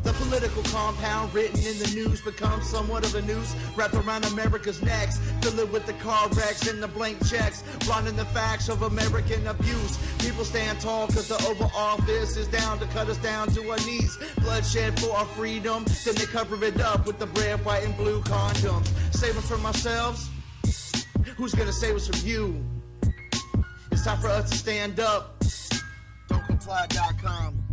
The political compound written in the news becomes somewhat of a noose wrapped around America's necks. Fill it with the car wrecks and the blank checks, blinding the facts of American abuse. People stand tall because the Oval Office is down to cut us down to our knees. Bloodshed for our freedom, then they cover it up with the red, white, and blue condoms. Save us from ourselves? Who's gonna save us from you? It's time for us to stand up. Don'tComply.com.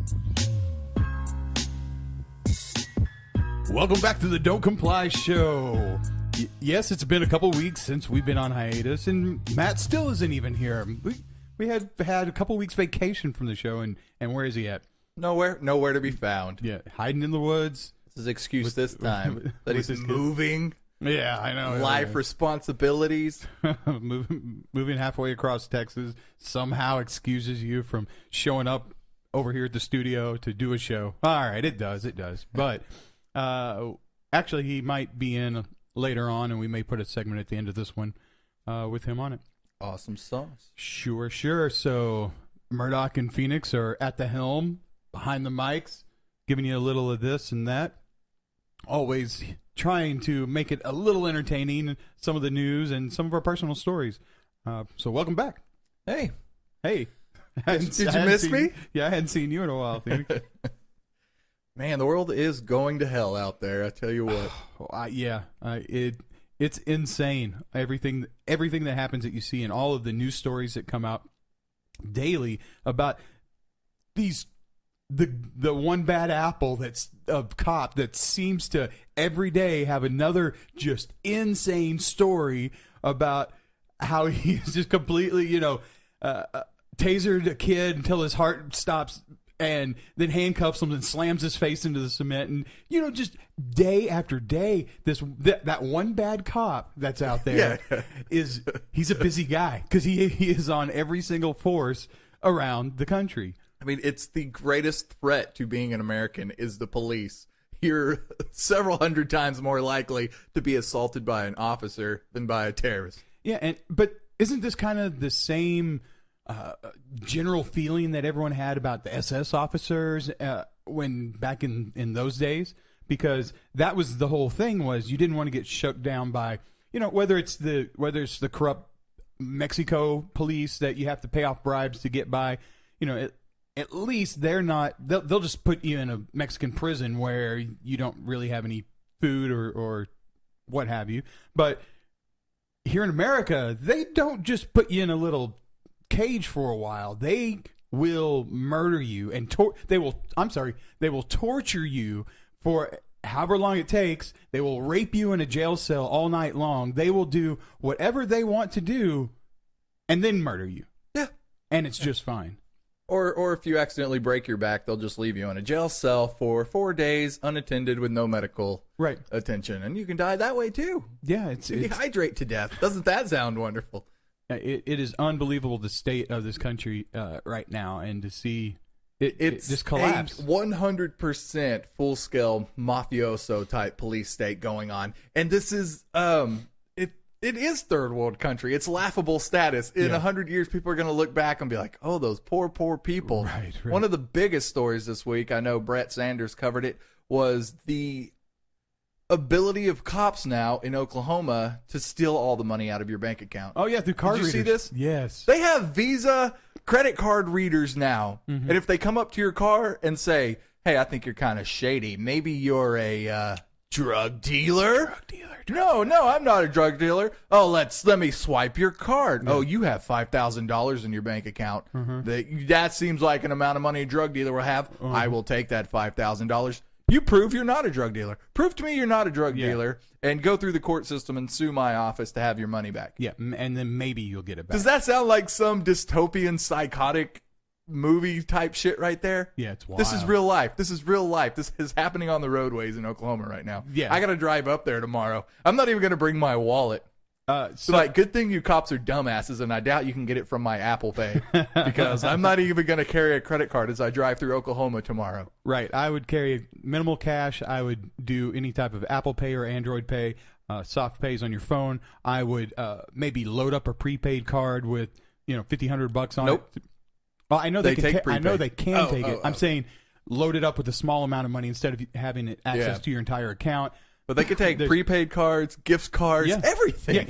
Welcome back to the Don't Comply Show. Yes, it's been a couple weeks since we've been on hiatus, and Matt still isn't even here. We had a couple weeks vacation from the show, and where is he at? Nowhere to be found. Yeah, hiding in the woods. This is excuse this time that he's moving. Yeah, I know. Life responsibilities. moving halfway across Texas somehow excuses you from showing up over here at the studio to do a show. All right, it does. But actually, he might be in later on, and we may put a segment at the end of this one with him on it. Awesome sauce. Sure. So Murdoch and Phoenix are at the helm, behind the mics, giving you a little of this and that. Always trying to make it a little entertaining, some of the news and some of our personal stories. So welcome back. Hey. Did you miss me? Yeah, I hadn't seen you in a while, Phoenix. Man, the world is going to hell out there. I tell you what. It's insane. Everything that happens that you see, and all of the news stories that come out daily about the one bad apple that's a cop that seems to every day have another just insane story about how he's just completely tasered a kid until his heart stops, and then handcuffs him and slams his face into the cement. And, just day after day, that one bad cop that's out there he's a busy guy because he is on every single force around the country. I mean, it's the greatest threat to being an American is the police. You're several hundred times more likely to be assaulted by an officer than by a terrorist. Yeah, but isn't this kind of the same general feeling that everyone had about the SS officers when back in those days? Because that was the whole thing, was you didn't want to get shut down by, whether it's the corrupt Mexico police that you have to pay off bribes to get by, at least they're not, they'll just put you in a Mexican prison where you don't really have any food or what have you. But here in America, they don't just put you in a little cage for a while. They will murder you and they will torture you for however long it takes. They will rape you in a jail cell all night long. They will do whatever they want to do and then murder you. Yeah. And it's just fine. Or if you accidentally break your back, they'll just leave you in a jail cell for 4 days unattended with no medical attention. And you can die that way too. Yeah, it's dehydrate to death. Doesn't that sound wonderful? It is unbelievable, the state of this country right now, and to see it just collapse. 100% full-scale mafioso type police state going on. And this is it is third world country. It's laughable status. In 100 years, people are going to look back and be like, oh, those poor people. Right. One of the biggest stories this week, I know Brett Sanders covered it, was the ability of cops now in Oklahoma to steal all the money out of your bank account. Oh, yeah, through card readers. Did you see this? Yes. They have Visa credit card readers now. Mm-hmm. And if they come up to your car and say, hey, I think you're kind of shady. Maybe you're a drug dealer? No, I'm not a drug dealer. Oh, let me swipe your card. Yeah. Oh, you have $5,000 in your bank account. Mm-hmm. That seems like an amount of money a drug dealer will have. Mm-hmm. I will take that $5,000. You prove you're not a drug dealer. Prove to me you're not a drug dealer, and go through the court system and sue my office to have your money back. Yeah, and then maybe you'll get it back. Does that sound like some dystopian, psychotic movie type shit right there? Yeah, it's wild. This is real life. This is happening on the roadways in Oklahoma right now. Yeah. I got to drive up there tomorrow. I'm not even going to bring my wallet. Good thing you cops are dumbasses, and I doubt you can get it from my Apple Pay because I'm not even going to carry a credit card as I drive through Oklahoma tomorrow. Right. I would carry minimal cash. I would do any type of Apple Pay or Android Pay, soft pays on your phone. I would maybe load up a prepaid card with $50-$100 on it. Well, I know they can. I know they can take it. I'm saying load it up with a small amount of money instead of having access to your entire account. But they could take prepaid cards, gift cards, everything. Yeah,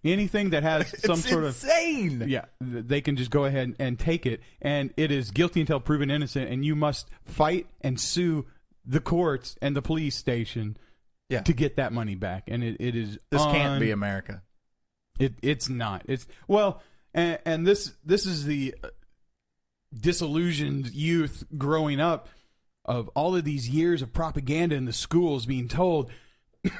anything that has some sort of insane. Yeah, they can just go ahead and take it, and it is guilty until proven innocent, and you must fight and sue the courts and the police station to get that money back. And it is this can't be America. It's not. It's well, and this is the disillusioned youth growing up of all of these years of propaganda in the schools being told.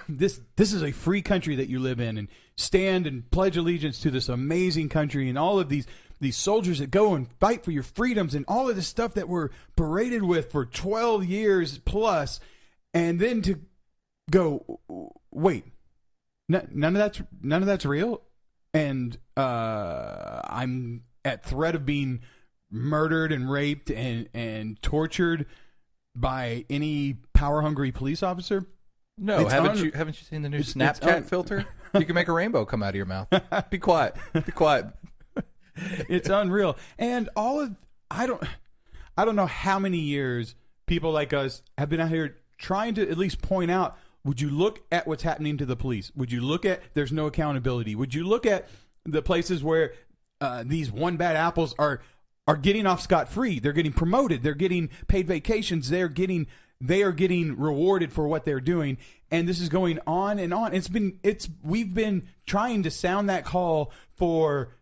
This is a free country that you live in, and stand and pledge allegiance to this amazing country, and all of these soldiers that go and fight for your freedoms, and all of this stuff that we're paraded with for 12 years plus, and then to go, wait, none of that's real, and I'm at threat of being murdered and raped and tortured by any power hungry police officer. No, haven't you seen the new Snapchat filter? You can make a rainbow come out of your mouth. Be quiet. Be quiet. It's unreal. And I don't know how many years people like us have been out here trying to at least point out, would you look at what's happening to the police? Would you look at there's no accountability? Would you look at the places where these one bad apples are getting off scot-free? They're getting promoted. They're getting paid vacations. They are getting rewarded for what they're doing, and this is going on and on. We've been trying to sound that call for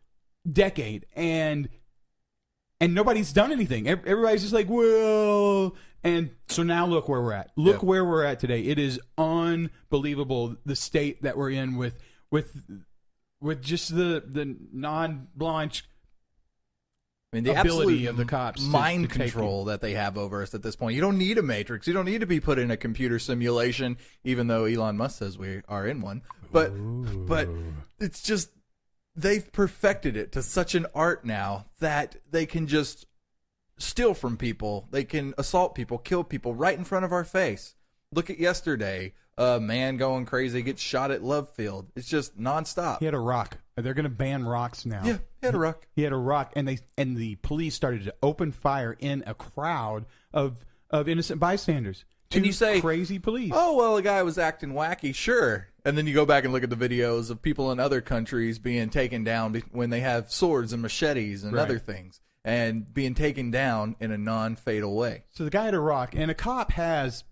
decade, and nobody's done anything. Everybody's just like, well, and so now look where we're at. Look where we're at today. It is unbelievable the state that we're in with just the non-blanche. I mean, the ability absolute of the cops mind to take control that they have over us at this point. You don't need a matrix. You don't need to be put in a computer simulation, even though Elon Musk says we are in one. But it's just they've perfected it to such an art now that they can just steal from people. They can assault people, kill people right in front of our face. Look at yesterday. A man going crazy gets shot at Love Field. It's just nonstop. He had a rock. They're going to ban rocks now. Yeah, he had a rock. He had a rock, and the police started to open fire in a crowd of innocent bystanders. And you say, crazy police. Oh, well, the guy was acting wacky, sure. And then you go back and look at the videos of people in other countries being taken down when they have swords and machetes and other things, and being taken down in a non-fatal way. So the guy had a rock, and a cop has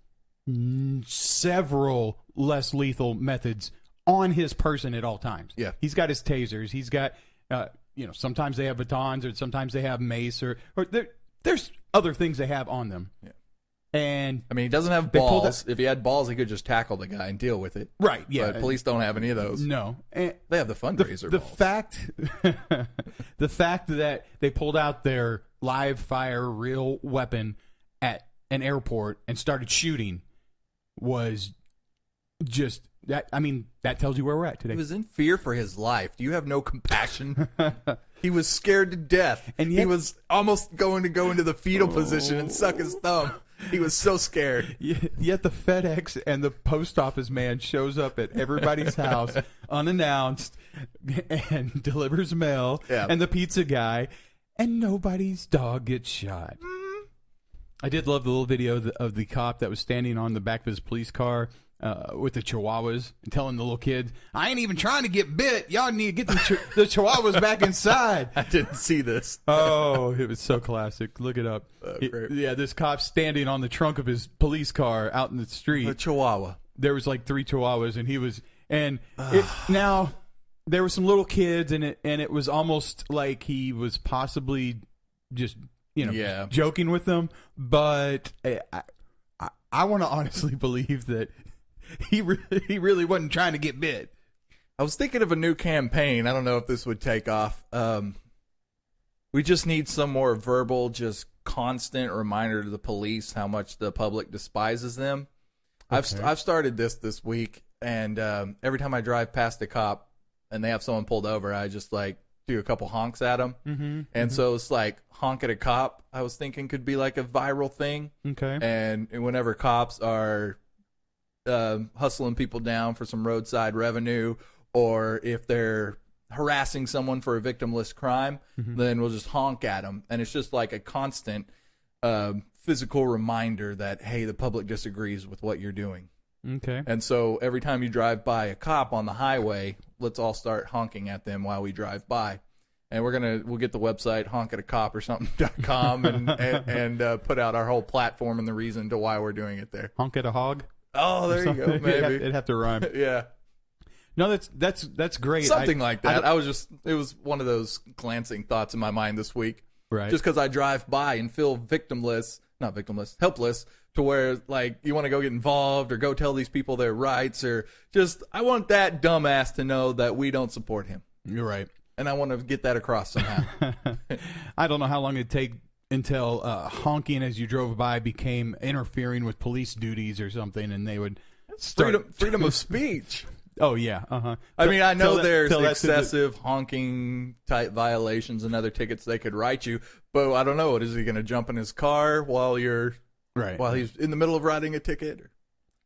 several less lethal methods on his person at all times. Yeah. He's got his tasers. He's got, sometimes they have batons, or sometimes they have mace, or there's other things they have on them. Yeah. And I mean, he doesn't have balls. If he had balls, he could just tackle the guy and deal with it. Right, yeah. But police don't have any of those. No. And they have the fundraiser the balls. The fact that they pulled out their live fire real weapon at an airport and started shooting was just that. I mean, that tells you where we're at today. He was in fear for his life. Do you have no compassion? He was scared to death, and yet, he was almost going to go into the fetal position and suck his thumb. He was so scared. Yet the FedEx and the post office man shows up at everybody's house unannounced and delivers mail, and the pizza guy, and nobody's dog gets shot. I did love the little video of the cop that was standing on the back of his police car with the chihuahuas and telling the little kids, I ain't even trying to get bit. Y'all need to get the chihuahuas back inside. I didn't see this. Oh, it was so classic. Look it up. This cop standing on the trunk of his police car out in the street. A chihuahua. There was like 3 chihuahuas, and he was, now there were some little kids, and it was almost like he was possibly just, joking with them. But I want to honestly believe that he really wasn't trying to get bit. I was thinking of a new campaign. I don't know if this would take off. We just need some more verbal, just constant reminder to the police how much the public despises them. Okay. I've started this week, and every time I drive past a cop and they have someone pulled over, I just do a couple honks at them. So it's like honk at a cop, I was thinking could be like a viral thing. Okay. And whenever cops are hustling people down for some roadside revenue, or if they're harassing someone for a victimless crime, then we'll just honk at them. And it's just like a constant physical reminder that, hey, the public disagrees with what you're doing. Okay. And so every time you drive by a cop on the highway, let's all start honking at them while we drive by. And we'll get the website honkatacop or something.com and put out our whole platform and the reason to why we're doing it there. Honk at a hog. Oh, there you go. Maybe It'd have to rhyme. yeah, No, that's great. something like that. I It was one of those glancing thoughts in my mind this week. right. Just because I drive by and feel helpless, to where like you want to go get involved or go tell these people their rights, or just I want that dumbass to know that we don't support him, You're right. and I want to get that across somehow. I don't know how long it'd take until honking as you drove by became interfering with police duties or something, and they would start freedom of speech. Oh yeah, I mean, I know Tell that- there's tell that to the- excessive honking type violations and other tickets they could write you, but I don't know. What is he going to jump in his car while he's in the middle of writing a ticket?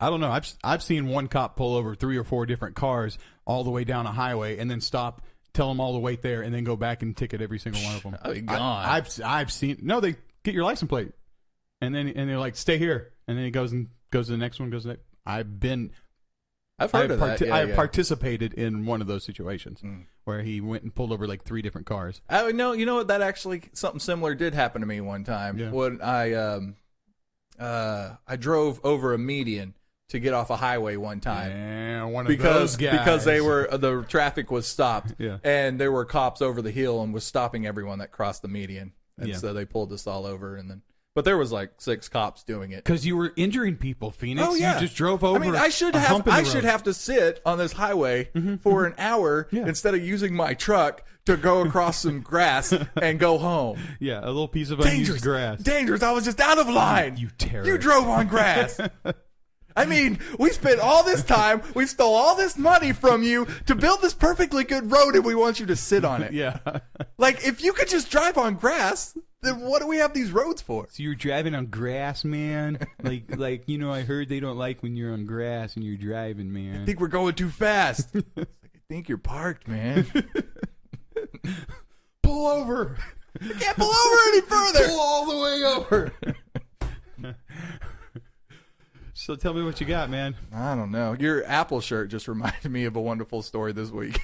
I don't know. I've seen one cop pull over 3 or 4 different cars all the way down a highway and then stop, tell them all to wait there, and then go back and ticket every single one of them. Oh, gone. I've seen. No, they get your license plate, and they're like, stay here, and then he goes to the next one. Goes to the next. I've heard of that. I have participated in one of those situations Mm. where he went and pulled over like 3 different cars. I know. You know what? That actually something similar did happen to me one time Yeah. when I drove over a median to get off a highway one time. Yeah, one of Because those guys. the traffic was stopped, Yeah. and there were cops over the hill and was stopping everyone that crossed the median, and Yeah. so they pulled us all over, but there was like 6 cops doing it. Because you were injuring people, Phoenix. Oh yeah, You just drove over. I mean, I should a have hump in the road. have to sit on this highway for an hour Yeah. instead of using my truck to go across some grass and go home. Yeah, a little piece of unused grass. Dangerous. I was just out of line. You terrorist. You drove on grass. I mean, we spent all this time, we stole all this money from you to build this perfectly good road, and we want you to sit on it. Yeah. Like, if you could just drive on grass, then what do we have these roads for? So you're driving on grass, man? like I heard they don't like when you're on grass and you're driving, man. I think we're going too fast. It's like, I think you're parked, man. Pull over. I can't pull over any further. Pull all the way over. So tell me what you got, man. I don't know. Your Apple shirt just reminded me of a wonderful story this week.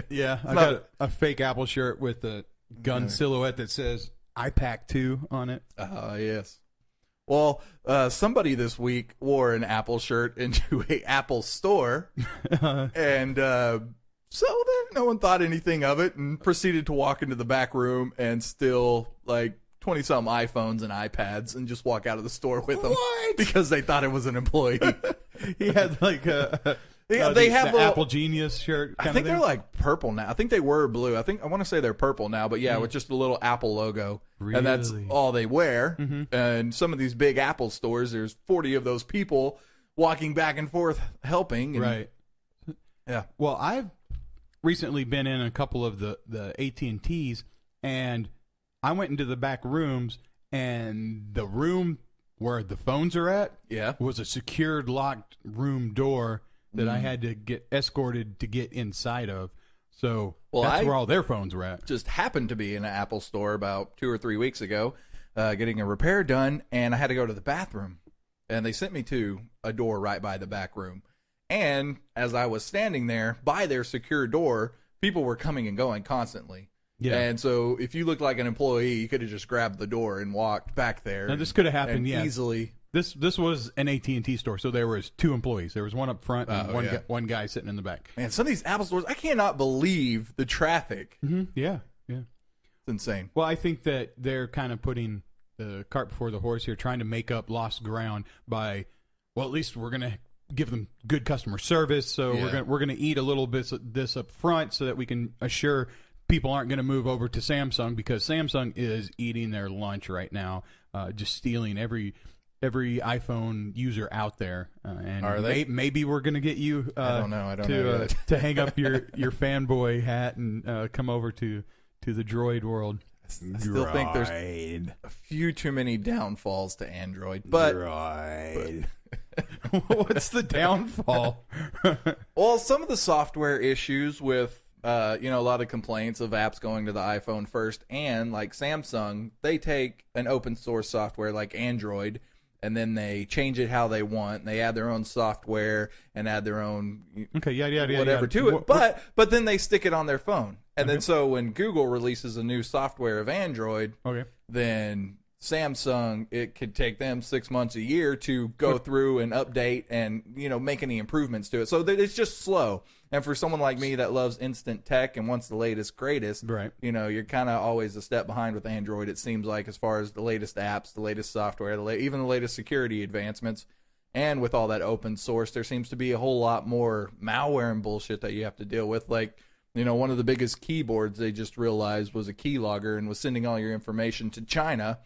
Yeah, I got a fake Apple shirt with a gun silhouette that says iPac 2 on it. Yes. Well, somebody this week wore an Apple shirt into a Apple store, and so then no one thought anything of it and proceeded to walk into the back room and steal like 20-something iPhones and iPads and just walk out of the store with them. What? Because they thought it was an employee. He had like a they have the little- Apple Genius shirt. I kind think of they're thing. like purple now. I think they were blue. I want to say they're purple now, but yeah, with just a little Apple logo. And that's Really? all they wear. And some of these big Apple stores, there's 40 of those people walking back and forth helping. And, right. Yeah. Well, I've recently been in a couple of the AT&Ts, and I went into the back rooms, and the room where the phones are at Yeah. was a secured, locked room door that I had to get escorted to get inside of. So that's where all their phones were at. Just happened to be in an Apple store about 2 or 3 weeks ago, getting a repair done, and I had to go to the bathroom. And they sent me to a door right by the back room. And as I was standing there by their secure door, people were coming and going constantly. Yeah. And so if you looked like an employee, you could have just grabbed the door and walked back there. Now, this could have happened, and yeah. easily. This was an AT&T store, so there was 2 employees. There was one up front and yeah. one guy sitting in the back. Man, some of these Apple stores, I cannot believe the traffic. Yeah, yeah. It's insane. Well, I think that they're kind of putting the cart before the horse here, trying to make up lost ground by, well, at least we're going to give them good customer service, so Yeah. we're going to eat a little bit of this up front so that we can assure people aren't going to move over to Samsung, because Samsung is eating their lunch right now, just stealing every iPhone user out there. And Are they? Maybe we're going to get you I don't know to yet. to hang up your fanboy hat and come over to the Droid world. I still think there's a few too many downfalls to Android. But What's the downfall? well, some of the software issues with a lot of complaints of apps going to the iPhone first, and like Samsung, they take an open source software like Android, and then they change it how they want. They add their own software and add their own whatever to it. But then they stick it on their phone. And then so when Google releases a new software of Android, then Samsung, it could take them 6 months, a year to go through and update and, make any improvements to it. So it's just slow. And for someone like me that loves instant tech and wants the latest, greatest, right. You're kind of always a step behind with Android, it seems like, as far as the latest apps, the latest software, even the latest security advancements. And with all that open source, there seems to be a whole lot more malware and bullshit that you have to deal with. Like, one of the biggest keyboards they just realized was a keylogger and was sending all your information to China.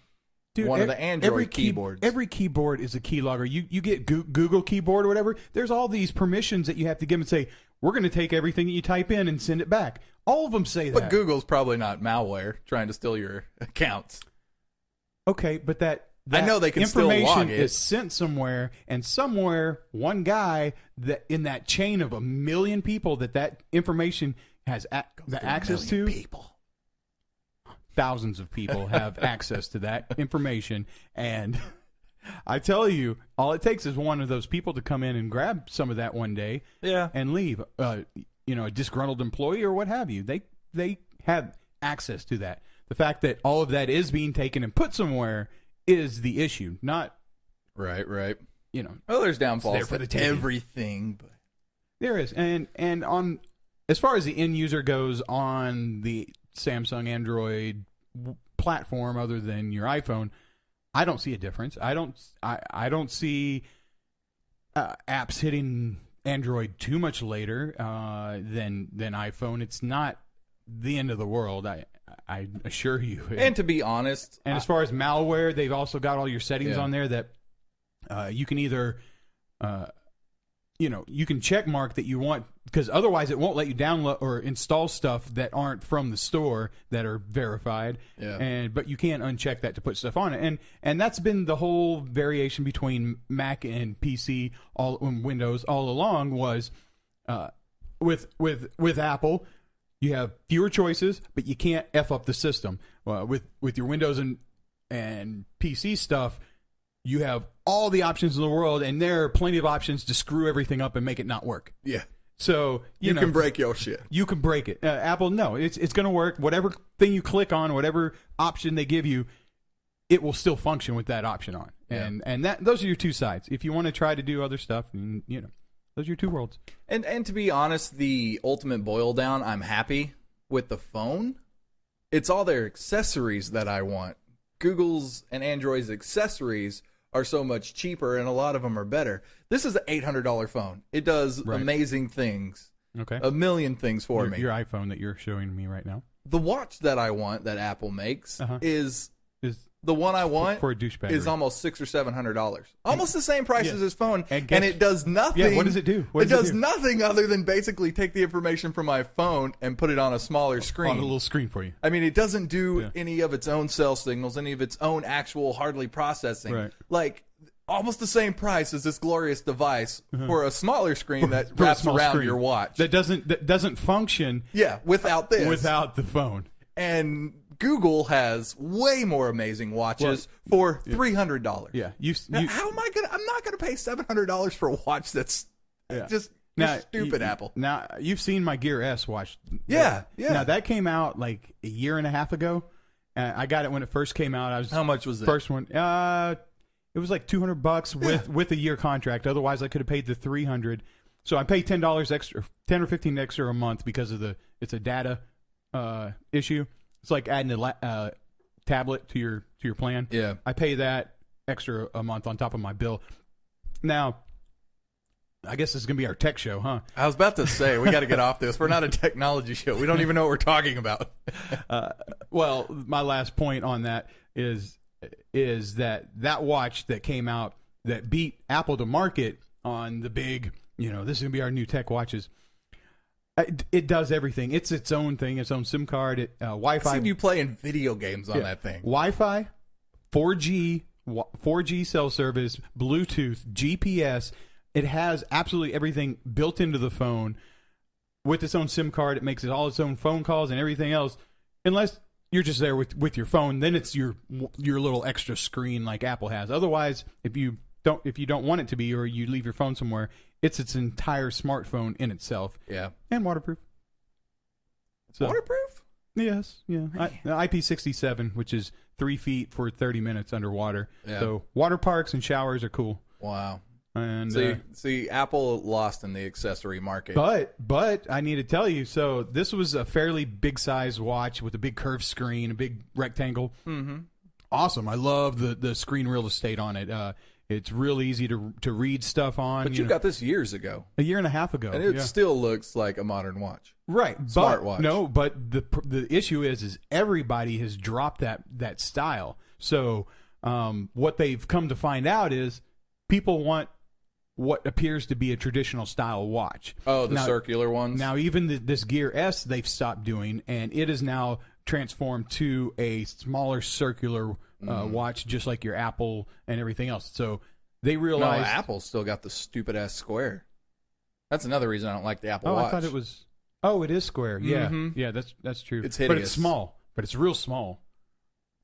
Dude, one of the Android keyboards. Every keyboard is a keylogger. You get Google keyboard or whatever. There's all these permissions that you have to give and say, we're going to take everything that you type in and send it back. All of them say that. But Google's probably not malware trying to steal your accounts. Okay, but that I know they can still log information it. is sent somewhere, and somewhere one guy that in that chain of 1 million people that information has the access to. People. Thousands of people have access to that information, and I tell you, all it takes is one of those people to come in and grab some of that one day, and leave. A disgruntled employee or what have you. They have access to that. The fact that all of that is being taken and put somewhere is the issue, not right. Well, there's downfalls for to everything, but there is, and on as far as the end user goes on the Samsung Android platform, other than your iPhone, I don't see a difference. I don't see apps hitting Android too much later than iPhone. It's not the end of the world. I assure you. And to be honest, and as far as malware, they've also got all your settings on there that you can either you can check mark that you want, because otherwise it won't let you download or install stuff that aren't from the store that are verified. But you can uncheck that to put stuff on it, and that's been the whole variation between Mac and PC, Windows all along, was with Apple. You have fewer choices, but you can't F up the system. With your Windows and PC stuff, you have all the options in the world, and there are plenty of options to screw everything up and make it not work. Yeah. So you can break your shit. You can break it. Apple, no, it's going to work. Whatever thing you click on, whatever option they give you, it will still function with that option on. And those are your two sides. If you want to try to do other stuff, those are your two worlds. And to be honest, the ultimate boil down, I'm happy with the phone. It's all their accessories that I want. Google's and Android's accessories are so much cheaper, and a lot of them are better. This is an $800 phone. It does amazing things. Okay. A million things for me. Your iPhone that you're showing me right now. The watch that I want that Apple makes is the one I want for a douchebag is almost $600 or $700. Almost the same price as his phone, and it does nothing. Yeah, what does it do? It does nothing other than basically take the information from my phone and put it on a smaller screen. On a little screen for you. I mean, it doesn't do any of its own cell signals, any of its own actual hardly processing. Right. Like, almost the same price as this glorious device for a smaller screen that wraps around your watch. That doesn't function. Yeah, without this. Without the phone. And Google has way more amazing watches for $300. Yeah, how am I gonna? I'm not gonna pay $700 for a watch that's just stupid. Apple. Now you've seen my Gear S watch. Yeah. Now that came out like a year and a half ago. I got it when it first came out. How much was it? First one. It was like $200 with a year contract. Otherwise, I could have paid the $300. So I pay $10 extra, $10 or $15 extra a month because of it's a data issue. It's like adding a tablet to your plan. Yeah. I pay that extra a month on top of my bill. Now, I guess this is going to be our tech show, huh? I was about to say, we got to get off this. We're not a technology show. We don't even know what we're talking about. Well, my last point on that is that watch that came out that beat Apple to market on the big, this is going to be our new tech watches. It does everything. It's its own thing, its own SIM card, Wi-Fi. I've seen you playing video games on that thing. Wi-Fi, 4G cell service, Bluetooth, GPS. It has absolutely everything built into the phone. with its own SIM card. It makes it all its own phone calls and everything else. Unless you're just there with your phone, then it's your little extra screen like Apple has. Otherwise, if you don't want it to be, or you leave your phone somewhere, it's its entire smartphone in itself. Yeah. And waterproof. So, Waterproof? yes, yeah. IP67, which is 3 feet for 30 minutes underwater. Yeah. So water parks and showers are cool. Wow. And See, Apple lost in the accessory market. But I need to tell you, so this was a fairly big size watch with a big curved screen, a big rectangle. Mm-hmm. Awesome. I love the screen real estate on it. It's real easy to read stuff on. But you got this years ago. A year and a half ago. And it still looks like a modern watch. Right. Smartwatch. No, but the issue is everybody has dropped that style. So what they've come to find out is people want what appears to be a traditional style watch. Oh, the circular ones? Now, even this Gear S they've stopped doing, and it is now transformed to a smaller circular watch, just like your Apple and everything else. So they realized... No, Apple's still got the stupid-ass square. That's another reason I don't like the Apple Watch. I thought it was... Oh, it is square. Yeah, Mm-hmm. yeah, that's true. It's hideous. But it's small. But it's real small.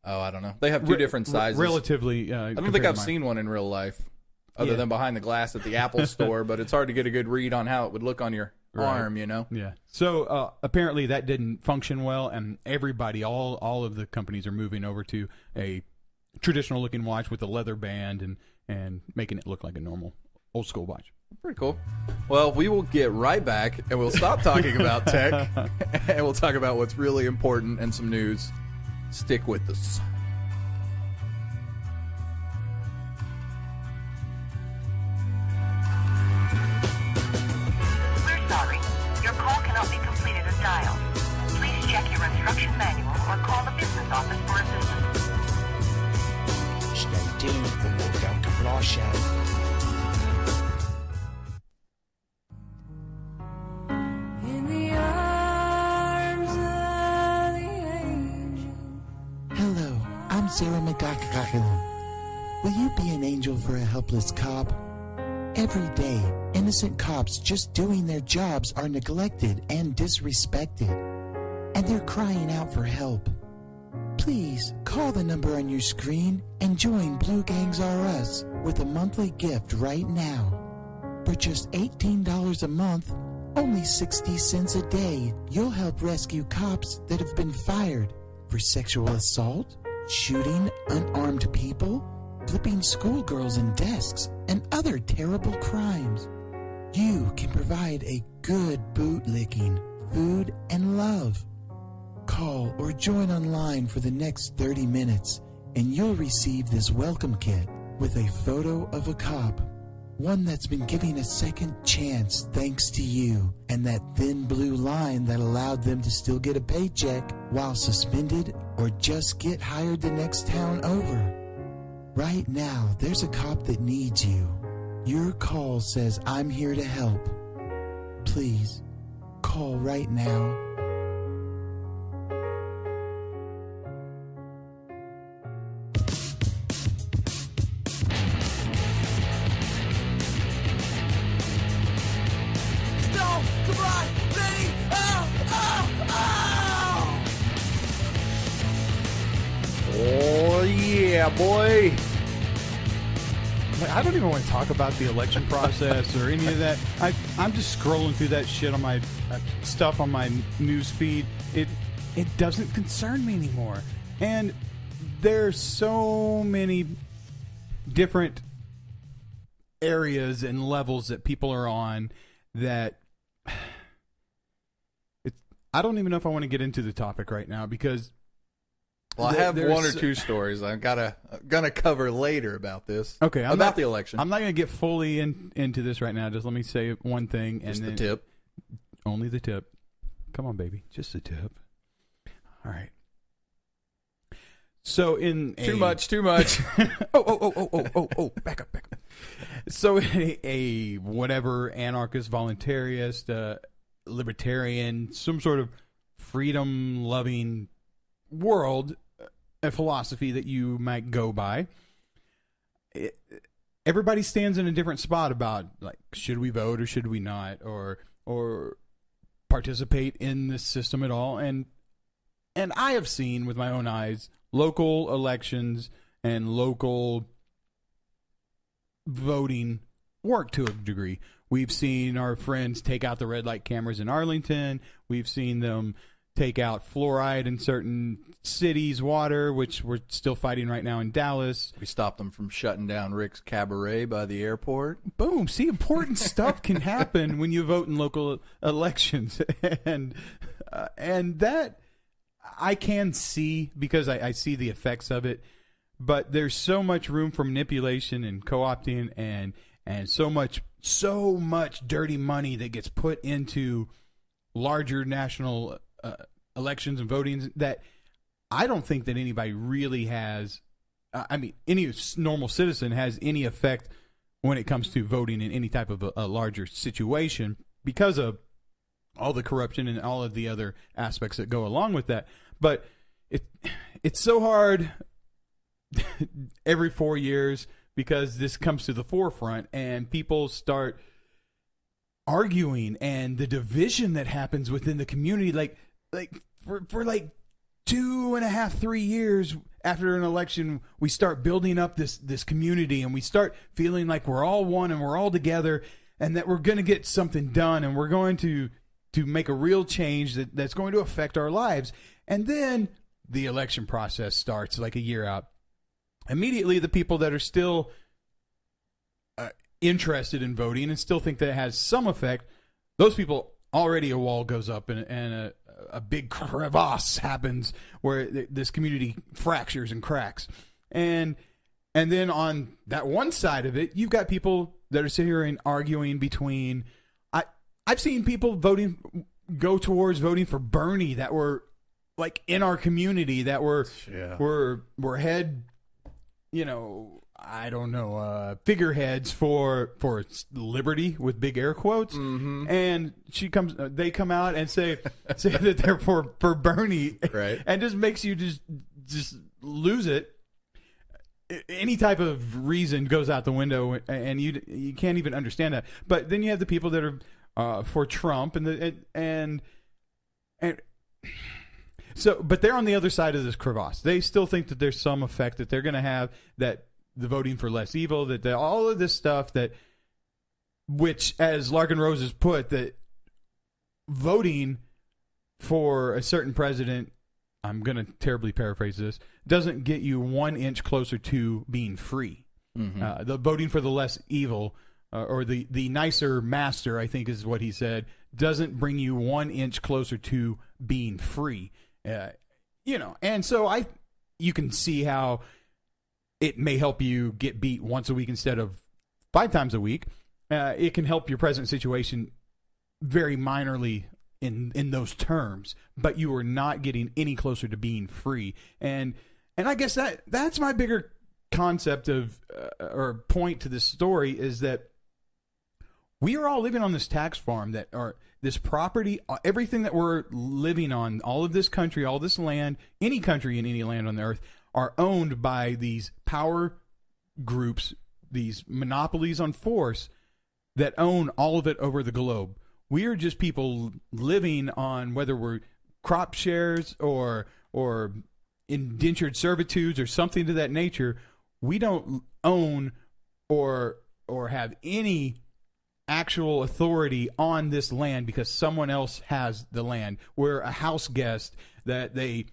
Oh, I don't know. They have two different sizes. Relatively. I don't think I've seen one in real life, other than behind the glass at the Apple store. But it's hard to get a good read on how it would look on your arm. You know. Yeah. So apparently that didn't function well, and everybody, all of the companies are moving over to a traditional looking watch with a leather band and making it look like a normal old school watch. Pretty cool. Well, we will get right back, and we'll stop talking about tech, and we'll talk about what's really important and some news. Stick with us. We're sorry. Your call cannot be completed as dialed. Please check your instruction manual or call the business office for assistance. Stay tuned for more Duncan Law Show. Hello, I'm Sarah McGockagockalum. Will you be an angel for a helpless cop? Every day, innocent cops just doing their jobs are neglected and disrespected, and they're crying out for help. Please call the number on your screen and join Blue Gangs R Us with a monthly gift right now. For just $18 a month, only 60 cents a day, you'll help rescue cops that have been fired for sexual assault, shooting unarmed people, flipping schoolgirls in desks, and other terrible crimes. You can provide a good bootlicking, food, and love. Call or join online for the next 30 minutes, and you'll receive this welcome kit with a photo of a cop. One that's been giving a second chance thanks to you, and that thin blue line that allowed them to still get a paycheck while suspended or just get hired the next town over. Right now, there's a cop that needs you. Your call says, "I'm here to help." Please, call right now. Oh, yeah, boy. I don't even want to talk about the election process or any of that. I'm just scrolling through that shit on my stuff on my news feed. It doesn't concern me anymore. And there's so many different areas and levels that people are on that I don't even know if I want to get into the topic right now because well, I have one or two stories I'm gonna cover later about this. Okay, about the election. I'm not gonna get fully into this right now. Just let me say one thing, and just then the tip. Only the tip. Come on, baby, just the tip. All right. So too much. oh, back up. So a whatever anarchist, voluntarist, libertarian, some sort of freedom-loving world, a philosophy that you might go by. Everybody stands in a different spot about like should we vote or should we not, or participate in this system at all, and I have seen with my own eyes local elections and local voting work to a degree. We've seen our friends take out the red light cameras in Arlington. We've seen them take out fluoride in certain cities' water, which we're still fighting right now in Dallas. We stopped them from shutting down Rick's Cabaret by the airport. Boom. See, important stuff can happen when you vote in local elections. And that I can see because I see the effects of it. But there's so much room for manipulation and co-opting and so much dirty money that gets put into larger national elections and votings that I don't think that anybody really has. Any normal citizen has any effect when it comes to voting in any type of a larger situation because of all the corruption and all of the other aspects that go along with that. But it's so hard every 4 years because this comes to the forefront and people start arguing, and the division that happens within the community, like for like 2.5, 3 years after an election, we start building up this community, and we start feeling like we're all one and we're all together, and that we're going to get something done, and we're going to make a real change that's going to affect our lives. And then the election process starts like a year out. Immediately, the people that are still interested in voting and still think that it has some effect, those people already a wall goes up and a big crevasse happens where this community fractures and cracks. And then on that one side of it, you've got people that are sitting here and arguing between. I've seen people go towards voting for Bernie that were like in our community that were head, I don't know, figureheads for liberty with big air quotes. Mm-hmm. And they come out and say that they're for Bernie, right? And just makes you just lose it. Any type of reason goes out the window, and you can't even understand that. But then you have the people that are for Trump, and so, but they're on the other side of this crevasse. They still think that there's some effect that they're going to have, that the voting for less evil, that all of this stuff which, as Larkin Rose has put, that voting for a certain president, I'm going to terribly paraphrase this, doesn't get you 1 inch closer to being free. Mm-hmm. The voting for the less evil, or the nicer master, I think is what he said, doesn't bring you 1 inch closer to being free. And so you can see how it may help you get beat once a week instead of 5 times a week. It can help your present situation very minorly in those terms, but you are not getting any closer to being free. And I guess that's my bigger concept of or point to this story is that we are all living on this tax farm this property, everything that we're living on, all of this country, all this land, any country and any land on the earth are owned by these power groups, these monopolies on force that own all of it over the globe. We are just people living on, whether we're crop shares or indentured servitudes or something to that nature. We don't own or have any actual authority on this land because someone else has the land. We're a house guest that they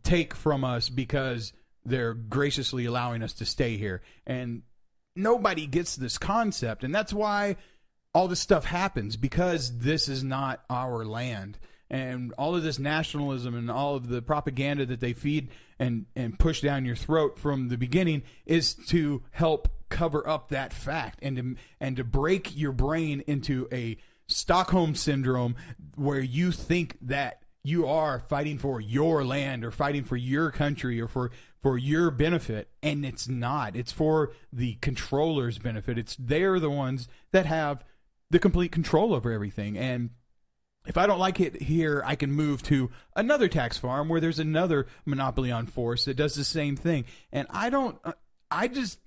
take from us because they're graciously allowing us to stay here. And nobody gets this concept, and that's why all this stuff happens, because this is not our land. And all of this nationalism and all of the propaganda that they feed and push down your throat from the beginning is to help cover up that fact and to break your brain into a Stockholm syndrome where you think that you are fighting for your land or fighting for your country or for your benefit, and it's not. It's for the controller's benefit. They're the ones that have the complete control over everything. And if I don't like it here, I can move to another tax farm where there's another monopoly on force that does the same thing. And I just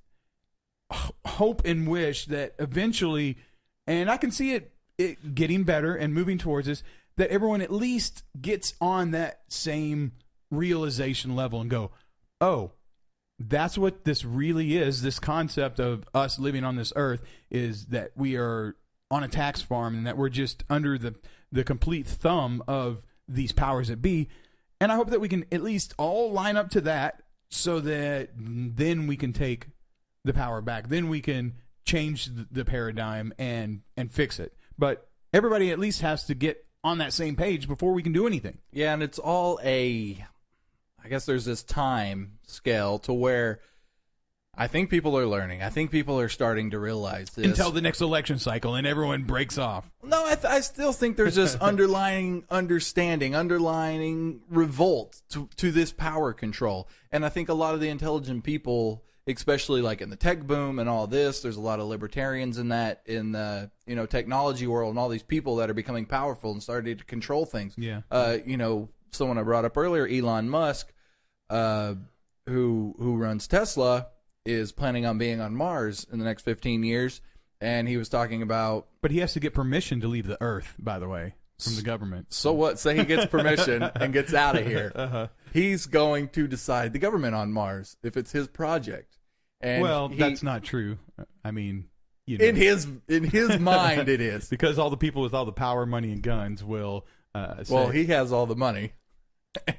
hope and wish that eventually, and I can see it getting better and moving towards this, that everyone at least gets on that same realization level and go, oh, that's what this really is. This concept of us living on this earth is that we are on a tax farm and that we're just under the complete thumb of these powers that be. And I hope that we can at least all line up to that so that then we can take the power back. Then we can change the paradigm and fix it. But everybody at least has to get on that same page before we can do anything. Yeah, and it's all I guess there's this time scale to where I think people are learning. I think people are starting to realize this. Until the next election cycle and everyone breaks off. No, I still think there's this underlying understanding, underlying revolt to this power control. And I think a lot of the intelligent people, especially like in the tech boom and all this, there's a lot of libertarians in the technology world and all these people that are becoming powerful and starting to control things. Yeah. Someone I brought up earlier, Elon Musk, who runs Tesla, is planning on being on Mars in the next 15 years. And he was talking about... But he has to get permission to leave the Earth, by the way, from the government. So what? Say he gets permission and gets out of here. Uh-huh. He's going to decide the government on Mars if it's his project. And that's not true. I mean, you know. In his mind, it is. Because all the people with all the power, money, and guns will say... Well, he has all the money.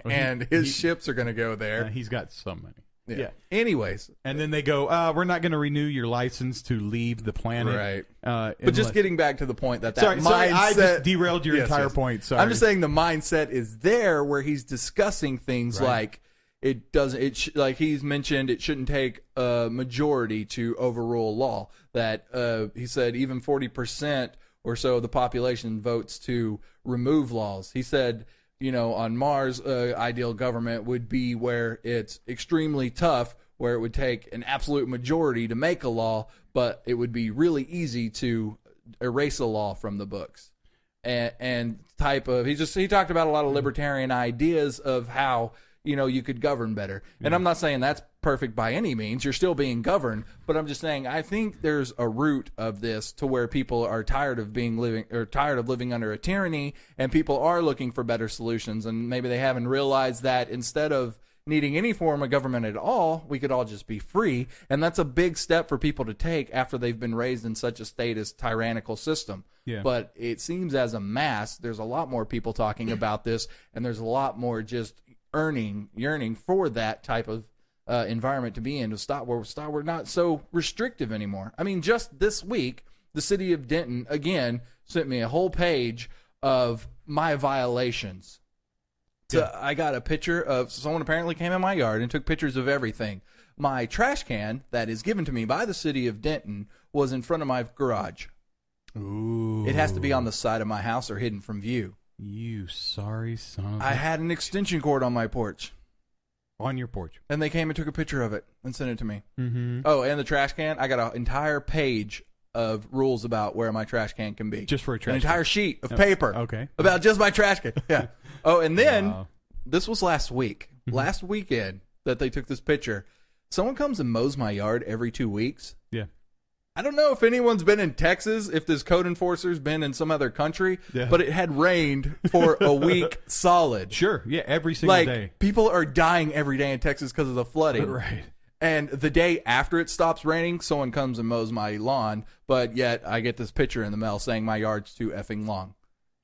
And his ships are going to go there. He's got some money. Yeah. Anyways. And then they go, we're not going to renew your license to leave the planet. Right. But just getting back to the point that sorry, mindset... I just derailed your entire point. Sorry. I'm just saying the mindset is there where he's discussing things like like he's mentioned it shouldn't take a majority to overrule law. That he said even 40% or so of the population votes to remove laws. He said... on Mars, ideal government would be where it's extremely tough, where it would take an absolute majority to make a law, but it would be really easy to erase a law from the books. And type of he talked about a lot of libertarian ideas of how you could govern better. And I'm not saying that's perfect by any means. You're still being governed, but I'm just saying I think there's a root of this to where people are tired of living under a tyranny, and people are looking for better solutions. And maybe they haven't realized that instead of needing any form of government at all, we could all just be free. And that's a big step for people to take after they've been raised in such a statist, tyrannical system. Yeah. But it seems as a mass, there's a lot more people talking about this, and there's a lot more just yearning for that type of environment to be in, we're not so restrictive anymore. I mean, just this week, the city of Denton again sent me a whole page of my violations. I got a picture of someone apparently came in my yard and took pictures of everything. My trash can that is given to me by the city of Denton was in front of my garage. Ooh. It has to be on the side of my house or hidden from view. You sorry son of I had an extension cord on my porch. On your porch. And they came and took a picture of it and sent it to me. Mm-hmm. Oh, and the trash can. I got an entire page of rules about where my trash can can be. Just for a trash An entire sheet of paper. Okay. About just my trash can. Yeah. Oh, and then, Wow. This was last week. Last weekend that they took this picture. Someone comes and mows my yard every 2 weeks. Yeah. I don't know if anyone's been in Texas, if this code enforcer's been in some other country, Yeah. but it had rained for a week solid. Sure. Yeah. Every single day. People are dying every day in Texas because of the flooding. Right. And the day after it stops raining, someone comes and mows my lawn, but yet I get this picture in the mail saying my yard's too effing long.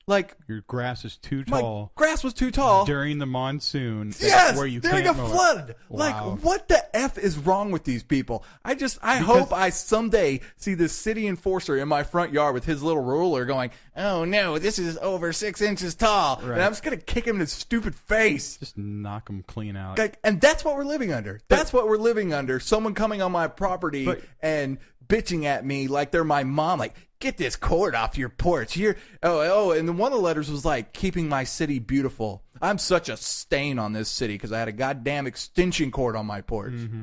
Like, Your grass is too my tall grass was too tall. during the monsoon. Yes, where you during can't a mow it. flood. Wow. Like, what the F is wrong with these people? I hope I someday see this city enforcer in my front yard with his little ruler going, oh no, this is over 6 inches tall. Right. And I'm just going to kick him in his stupid face. Just knock them clean out. Like, and that's what we're living under. That's what we're living under. Someone coming on my property and bitching at me like they're my mom. Like, get this cord off your porch. And then one of the letters was like, keeping my city beautiful. I'm such a stain on this city because I had a goddamn extension cord on my porch. Mm-hmm.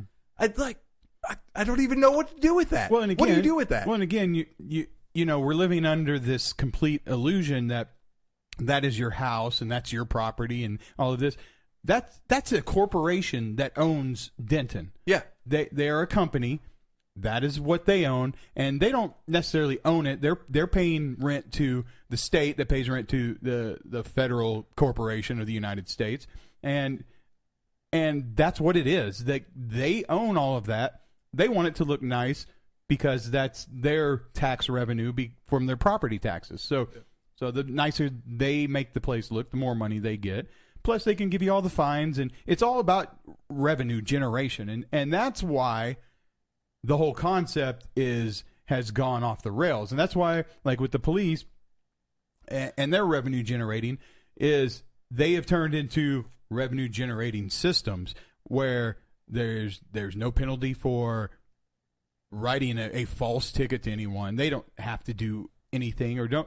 I don't even know what to do with that. Well, and again, what do you do with that? Well, and again, you know, we're living under this complete illusion that is your house and that's your property and all of this. That's a corporation that owns Denton. Yeah. They are a company. that is what they own, and they don't necessarily own it. They're paying rent to the state that pays rent to the federal corporation of the United States, and that's what it is. They own all of that. They want it to look nice because that's their tax revenue from their property taxes. So the nicer they make the place look, the more money they get. Plus, they can give you all the fines, and it's all about revenue generation, and that's why the whole concept has gone off the rails. And that's why, like with the police and their revenue generating, is they have turned into revenue generating systems where there's no penalty for writing a false ticket to anyone. They don't have to do anything, or don't,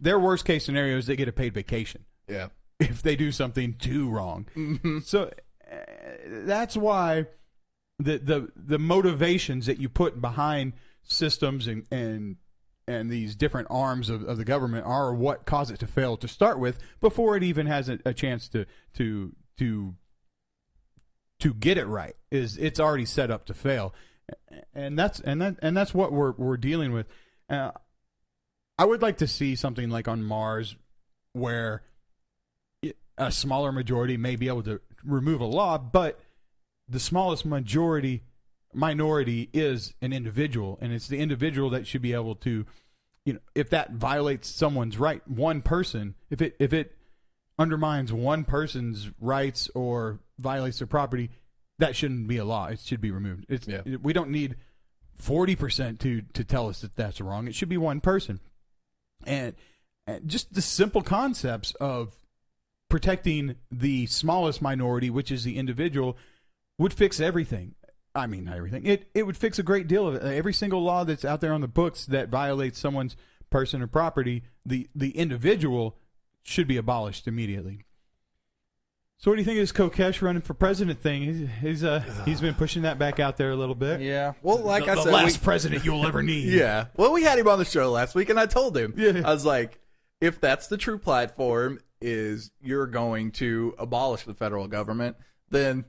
their worst case scenario is they get a paid vacation. Yeah. If they do something too wrong. Mm-hmm. So that's why the motivations that you put behind systems and these different arms of the government are what cause it to fail to start with before it even has a chance to get it right. It's already set up to fail, and that's what we're dealing with. I would like to see something like on Mars where a smaller majority may be able to remove a law, but the smallest minority is an individual, and it's the individual that should be able to, if that violates someone's right, one person, if it undermines one person's rights or violates their property, that shouldn't be a law. It should be removed. We don't need 40% to tell us that that's wrong. It should be one person, and just the simple concepts of protecting the smallest minority, which is the individual, would fix everything. I mean, not everything. It would fix a great deal of it. Every single law that's out there on the books that violates someone's person or property, the individual should be abolished immediately. So what do you think of this Kokesh running for president thing? He's been pushing that back out there a little bit. Yeah. Well, like I said, the last president you'll ever need. Yeah. Well, we had him on the show last week, and I told him, Yeah. I was like, if that's the true platform, is you're going to abolish the federal government, then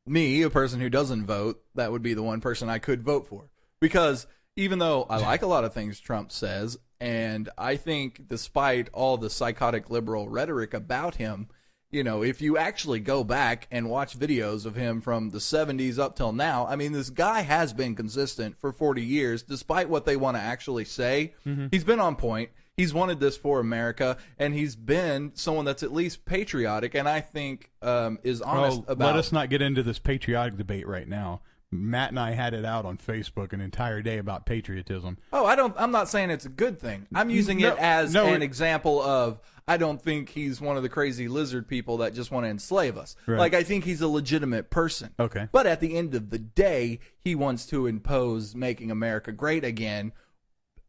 me, a person who doesn't vote, that would be the one person I could vote for. Because even though I like a lot of things Trump says, and I think despite all the psychotic liberal rhetoric about him, if you actually go back and watch videos of him from the 70s up till now, I mean, this guy has been consistent for 40 years, despite what they want to actually say. Mm-hmm. He's been on point. He's wanted this for America, and he's been someone that's at least patriotic, and I think is honest about. Let us not get into this patriotic debate right now. Matt and I had it out on Facebook an entire day about patriotism. Oh, I'm not saying it's a good thing. I'm using it as an example of. I don't think he's one of the crazy lizard people that just want to enslave us. Right. Like, I think he's a legitimate person. Okay. But at the end of the day, he wants to impose making America great again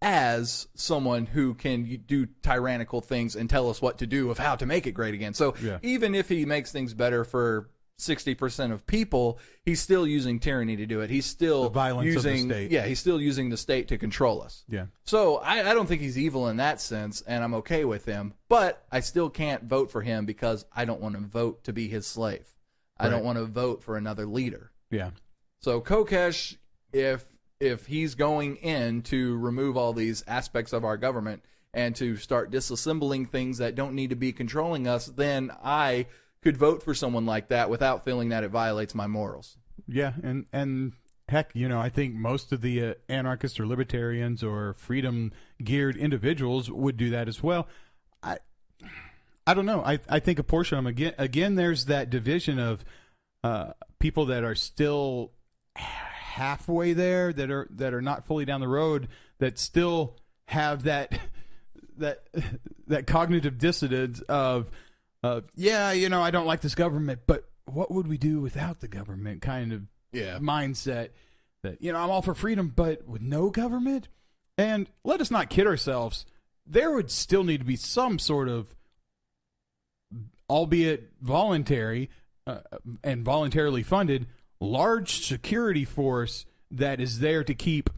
as someone who can do tyrannical things and tell us what to do of how to make it great again. So even if he makes things better for 60% of people, he's still using tyranny to do it. He's still the violence using of the state. Yeah, he's still using the state to control us. Yeah. So I don't think he's evil in that sense, and I'm okay with him. But I still can't vote for him because I don't want to vote to be his slave. I don't want to vote for another leader. Yeah. So Kokesh, if he's going in to remove all these aspects of our government and to start disassembling things that don't need to be controlling us, then I could vote for someone like that without feeling that it violates my morals. Yeah, and heck, I think most of the anarchists or libertarians or freedom-geared individuals would do that as well. I don't know. I think a portion of them, again, there's that division of people that are still halfway there, that are not fully down the road, that still have that cognitive dissonance of I don't like this government, but what would we do without the government kind of mindset that, I'm all for freedom, but with no government? And let us not kid ourselves. There would still need to be some sort of, albeit voluntary and voluntarily funded, large security force that is there to keep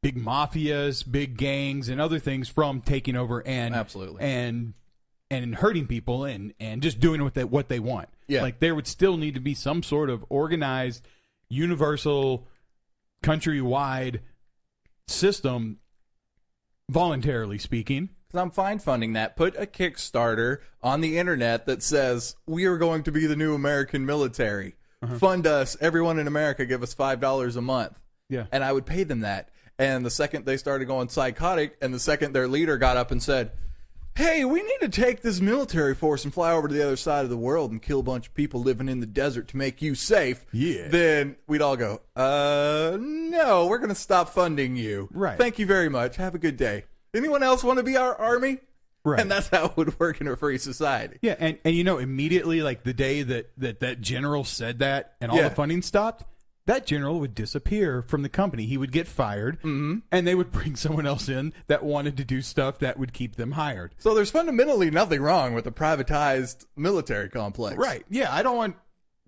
big mafias, big gangs, and other things from taking over and absolutely and hurting people and just doing what they want. Yeah. Like there would still need to be some sort of organized, universal countrywide system, voluntarily speaking. Because I'm fine funding that. Put a Kickstarter on the internet that says, we are going to be the new American military. Fund us. Everyone in America give us $5 a month. Yeah. And I would pay them that. And the second they started going psychotic, and the second their leader got up and said, hey, we need to take this military force and fly over to the other side of the world and kill a bunch of people living in the desert to make you safe. Yeah. Then we'd all go, no, we're going to stop funding you. Right. Thank you very much. Have a good day. Anyone else want to be our army? Right. And that's how it would work in a free society. Yeah, and you know, immediately, like the day that general said that and all Yeah. the funding stopped, that general would disappear from the company. He would get fired, and they would bring someone else in that wanted to do stuff that would keep them hired. So there's fundamentally nothing wrong with a privatized military complex. Right. Yeah, I don't want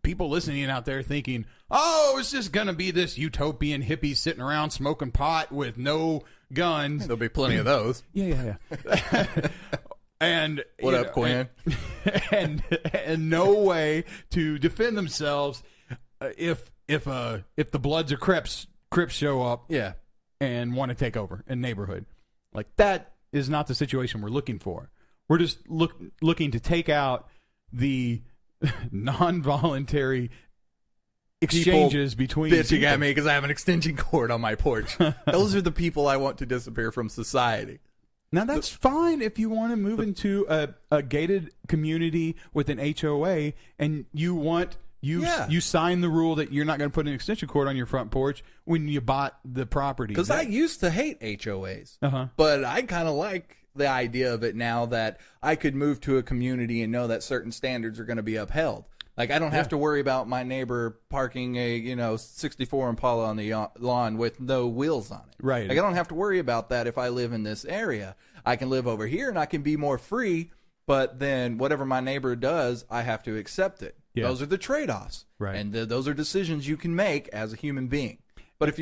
people listening out there thinking, oh, it's just going to be this utopian hippie sitting around smoking pot with no guns. There'll be plenty of those. Yeah. And What you up, know, Quinn? And no way to defend themselves if the Bloods or Crips show up Yeah. and want to take over a neighborhood. Like, that is not the situation we're looking for. We're just looking to take out the non-voluntary exchanges between bitching people. at me because I have an extension cord on my porch. Those are the people I want to disappear from society. Now, that's fine if you want to move into a gated community with an HOA and you sign the rule that you're not going to put an extension cord on your front porch when you bought the property. Because I used to hate HOAs, but I kind of like the idea of it now that I could move to a community and know that certain standards are going to be upheld. Like, I don't have to worry about my neighbor parking a 64 Impala on the lawn with no wheels on it. Right. Like, I don't have to worry about that if I live in this area. I can live over here and I can be more free, but then whatever my neighbor does, I have to accept it. Yeah. Those are the trade-offs. Right. And those are decisions you can make as a human being. But if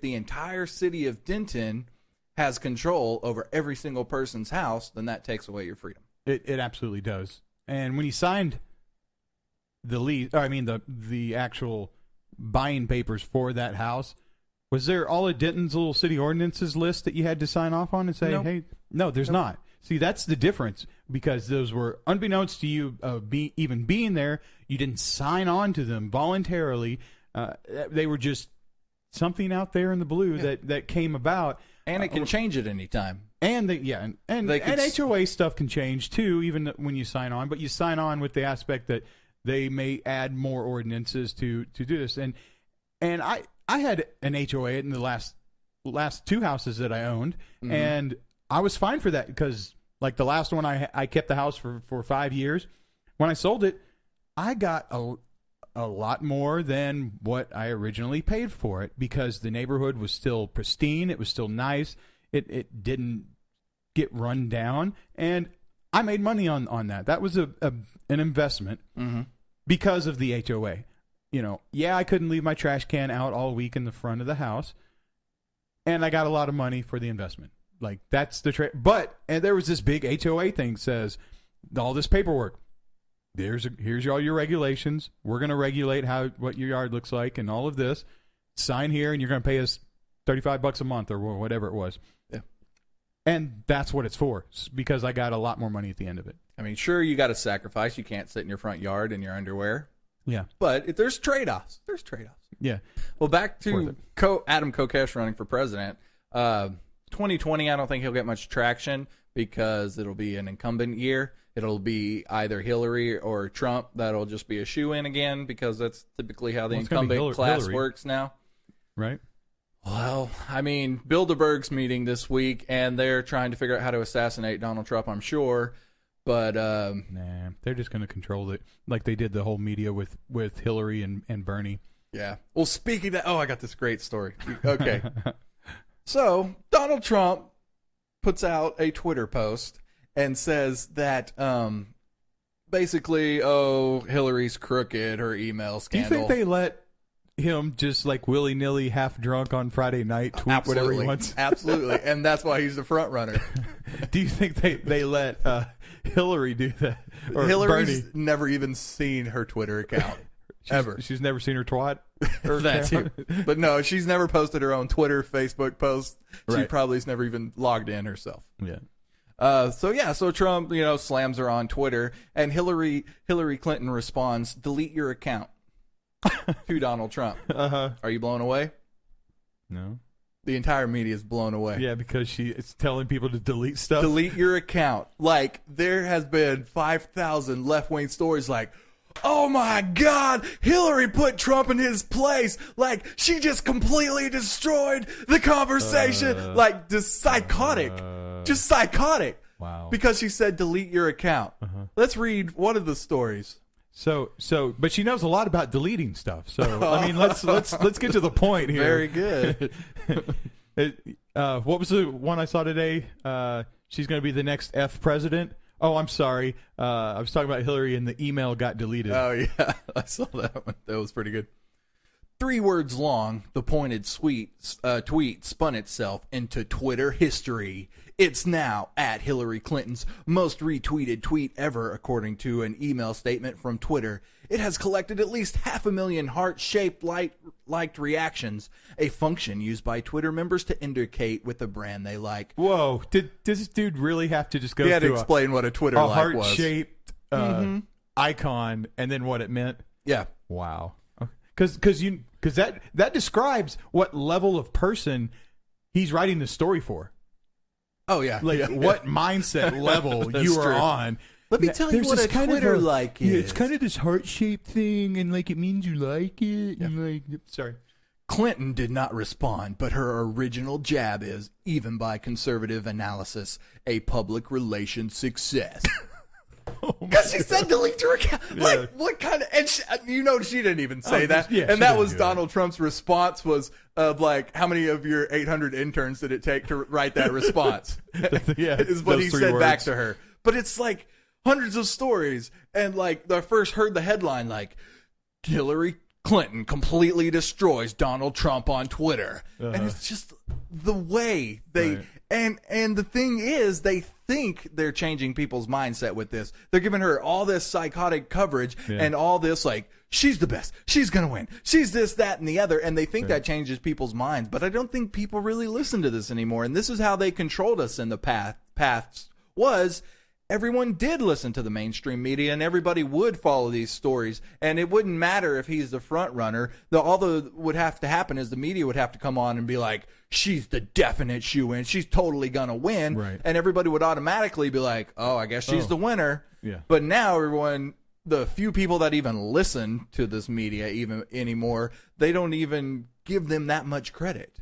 the entire city of Denton has control over every single person's house, then that takes away your freedom. It absolutely does. And when he signed the lease, the actual buying papers for that house, was there all of Denton's little city ordinances list that you had to sign off on and say, Nope. hey, no, there's not. See, that's the difference, because those were unbeknownst to you even being there. You didn't sign on to them voluntarily. They were just something out there in the blue that came about. And it can change at any time. And and They could HOA stuff can change too, even when you sign on. But you sign on with the aspect that they may add more ordinances to do this. And I had an HOA in the last two houses that I owned, and I was fine for that because, like, the last one I kept the house for 5 years. When I sold it, I got a lot more than what I originally paid for it because the neighborhood was still pristine. It was still nice. It didn't get run down, and I made money on that. That was an investment because of the HOA. I couldn't leave my trash can out all week in the front of the house, and I got a lot of money for the investment. Like, that's the and there was this big HOA thing says all this paperwork. Here's all your regulations. We're going to regulate what your yard looks like and all of this. Sign here, and you're going to pay us $35 a month or whatever it was. Yeah. And that's what it's for, because I got a lot more money at the end of it. I mean, sure, you got to sacrifice. You can't sit in your front yard in your underwear. Yeah. But there's trade-offs. Yeah. Well, back Worth to Adam Kokesh running for president. 2020, I don't think he'll get much traction because it'll be an incumbent year. It'll be either Hillary or Trump. That'll just be a shoe-in again because that's typically how the Well, it's gonna be incumbent class Hillary. works now. Right? Well, I mean, Bilderberg's meeting this week, and they're trying to figure out how to assassinate Donald Trump, I'm sure. But Nah, they're just going to control it like they did the whole media with Hillary and Bernie. yeah. Well, speaking of, I got this great story. Okay. So, Donald Trump puts out a Twitter post and says that basically, Hillary's crooked, her email Do you scandal. think they let him just like willy-nilly half drunk on Friday night tweet whatever he wants? Absolutely. And that's why he's the front runner. Do you think they let Hillary do that? Or Hillary's Bernie? never even seen her Twitter account. ever. She's never seen her twat. Or That too. But no, she's never posted her own Twitter, Facebook post. She Right. probably's never even logged in herself. Yeah. So Trump, slams her on Twitter, and Hillary Clinton responds, "Delete your account." To Donald Trump. Are you blown away? No. The entire media is blown away. Yeah, because she is telling people to delete stuff. Delete your account. Like, there has been 5,000 left-wing stories like, oh my God, Hillary put Trump in his place. Like, she just completely destroyed the conversation. Like, just psychotic. Just psychotic. Wow. Because she said delete your account. Let's read one of the stories. So, but she knows a lot about deleting stuff. So, I mean, let's get to the point here. Very good. What was the one I saw today? She's going to be the next F president. Oh, I'm sorry. I was talking about Hillary, and the email got deleted. Oh, yeah. I saw that one. That was pretty good. 3 words long, the pointed tweet spun itself into Twitter history. It's now at Hillary Clinton's most retweeted tweet ever, according to an email statement from Twitter. It has collected at least 500,000 heart-shaped liked reactions, a function used by Twitter members to indicate with the brand they like. Whoa! Does this dude really have to just go He had to through explain what a Twitter a like was. heart-shaped icon and then what it meant? Yeah. Wow. Because that describes what level of person he's writing the story for. Oh, yeah. Like yeah. what mindset level That's you are true. on. Let me tell you There's what this a kind of Twitter like is. Yeah, it's kind of this heart-shaped thing, and like it means you like it. And like, sorry. Clinton did not respond, but her original jab is, even by conservative analysis, a public relations success. Because she said delete your account. Like, what kind of... And she didn't even say that. Yeah, and she that didn't was do Donald Trump's response was, like, how many of your 800 interns did it take to write that response? Yeah, is what those he 3 said back words. to her. But it's like hundreds of stories. And, like, I first heard the headline, like, Hillary Clinton completely destroys Donald Trump on Twitter. And it's just the way they... Right. And the thing is, they think they're changing people's mindset with this. They're giving her all this psychotic coverage and all this, like, she's the best. She's going to win. She's this, that, and the other. And they think that changes people's minds. But I don't think people really listen to this anymore. And this is how they controlled us in the past was... Everyone did listen to the mainstream media, and everybody would follow these stories. And it wouldn't matter if he's the front runner. All that would have to happen is the media would have to come on and be like, she's the definite shoo-in. She's totally going to win. Right. And everybody would automatically be like, oh, I guess she's the winner. Yeah. But now everyone, the few people that even listen to this media even anymore, they don't even give them that much credit.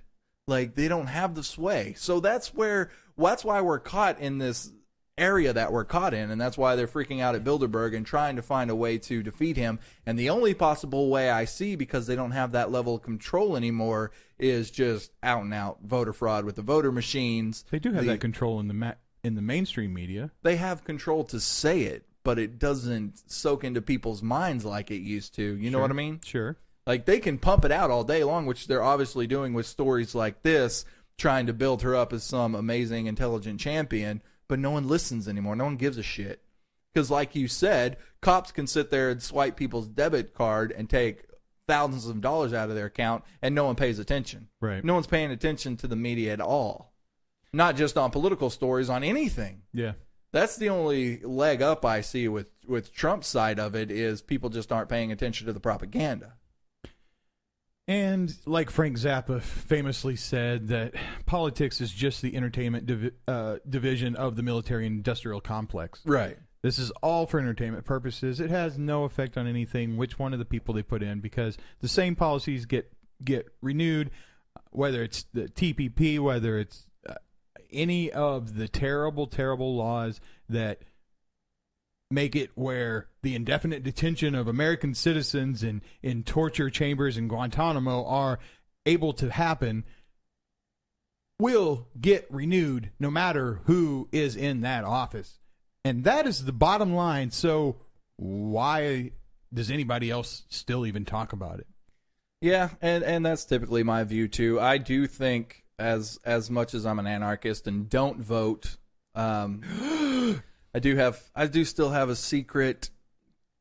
Like, they don't have the sway. So that's why we're caught in this area that we're caught in, and that's why they're freaking out at Bilderberg and trying to find a way to defeat him. And the only possible way I see, because they don't have that level of control anymore, is just out and out voter fraud with the voter machines. They do have that control in the mainstream media. They have control to say it, but it doesn't soak into people's minds like it used to. You know what I mean? Sure. Like, they can pump it out all day long, which they're obviously doing with stories like this, trying to build her up as some amazing, intelligent champion. But no one listens anymore. No one gives a shit. Because like you said, cops can sit there and swipe people's debit card and take thousands of dollars out of their account, and no one pays attention. Right. No one's paying attention to the media at all. Not just on political stories, on anything. Yeah. That's the only leg up I see with Trump's side of it, is people just aren't paying attention to the propaganda. And like Frank Zappa famously said, that politics is just the entertainment division of the military-industrial complex. Right. This is all for entertainment purposes. It has no effect on anything, which one of the people they put in, because the same policies get renewed, whether it's the TPP, whether it's any of the terrible, terrible laws that make it where the indefinite detention of American citizens in torture chambers in Guantanamo are able to happen, will get renewed no matter who is in that office. And that is the bottom line. So why does anybody else still even talk about it? Yeah, and that's typically my view too. I do think, as much as I'm an anarchist and don't vote, I do still have a secret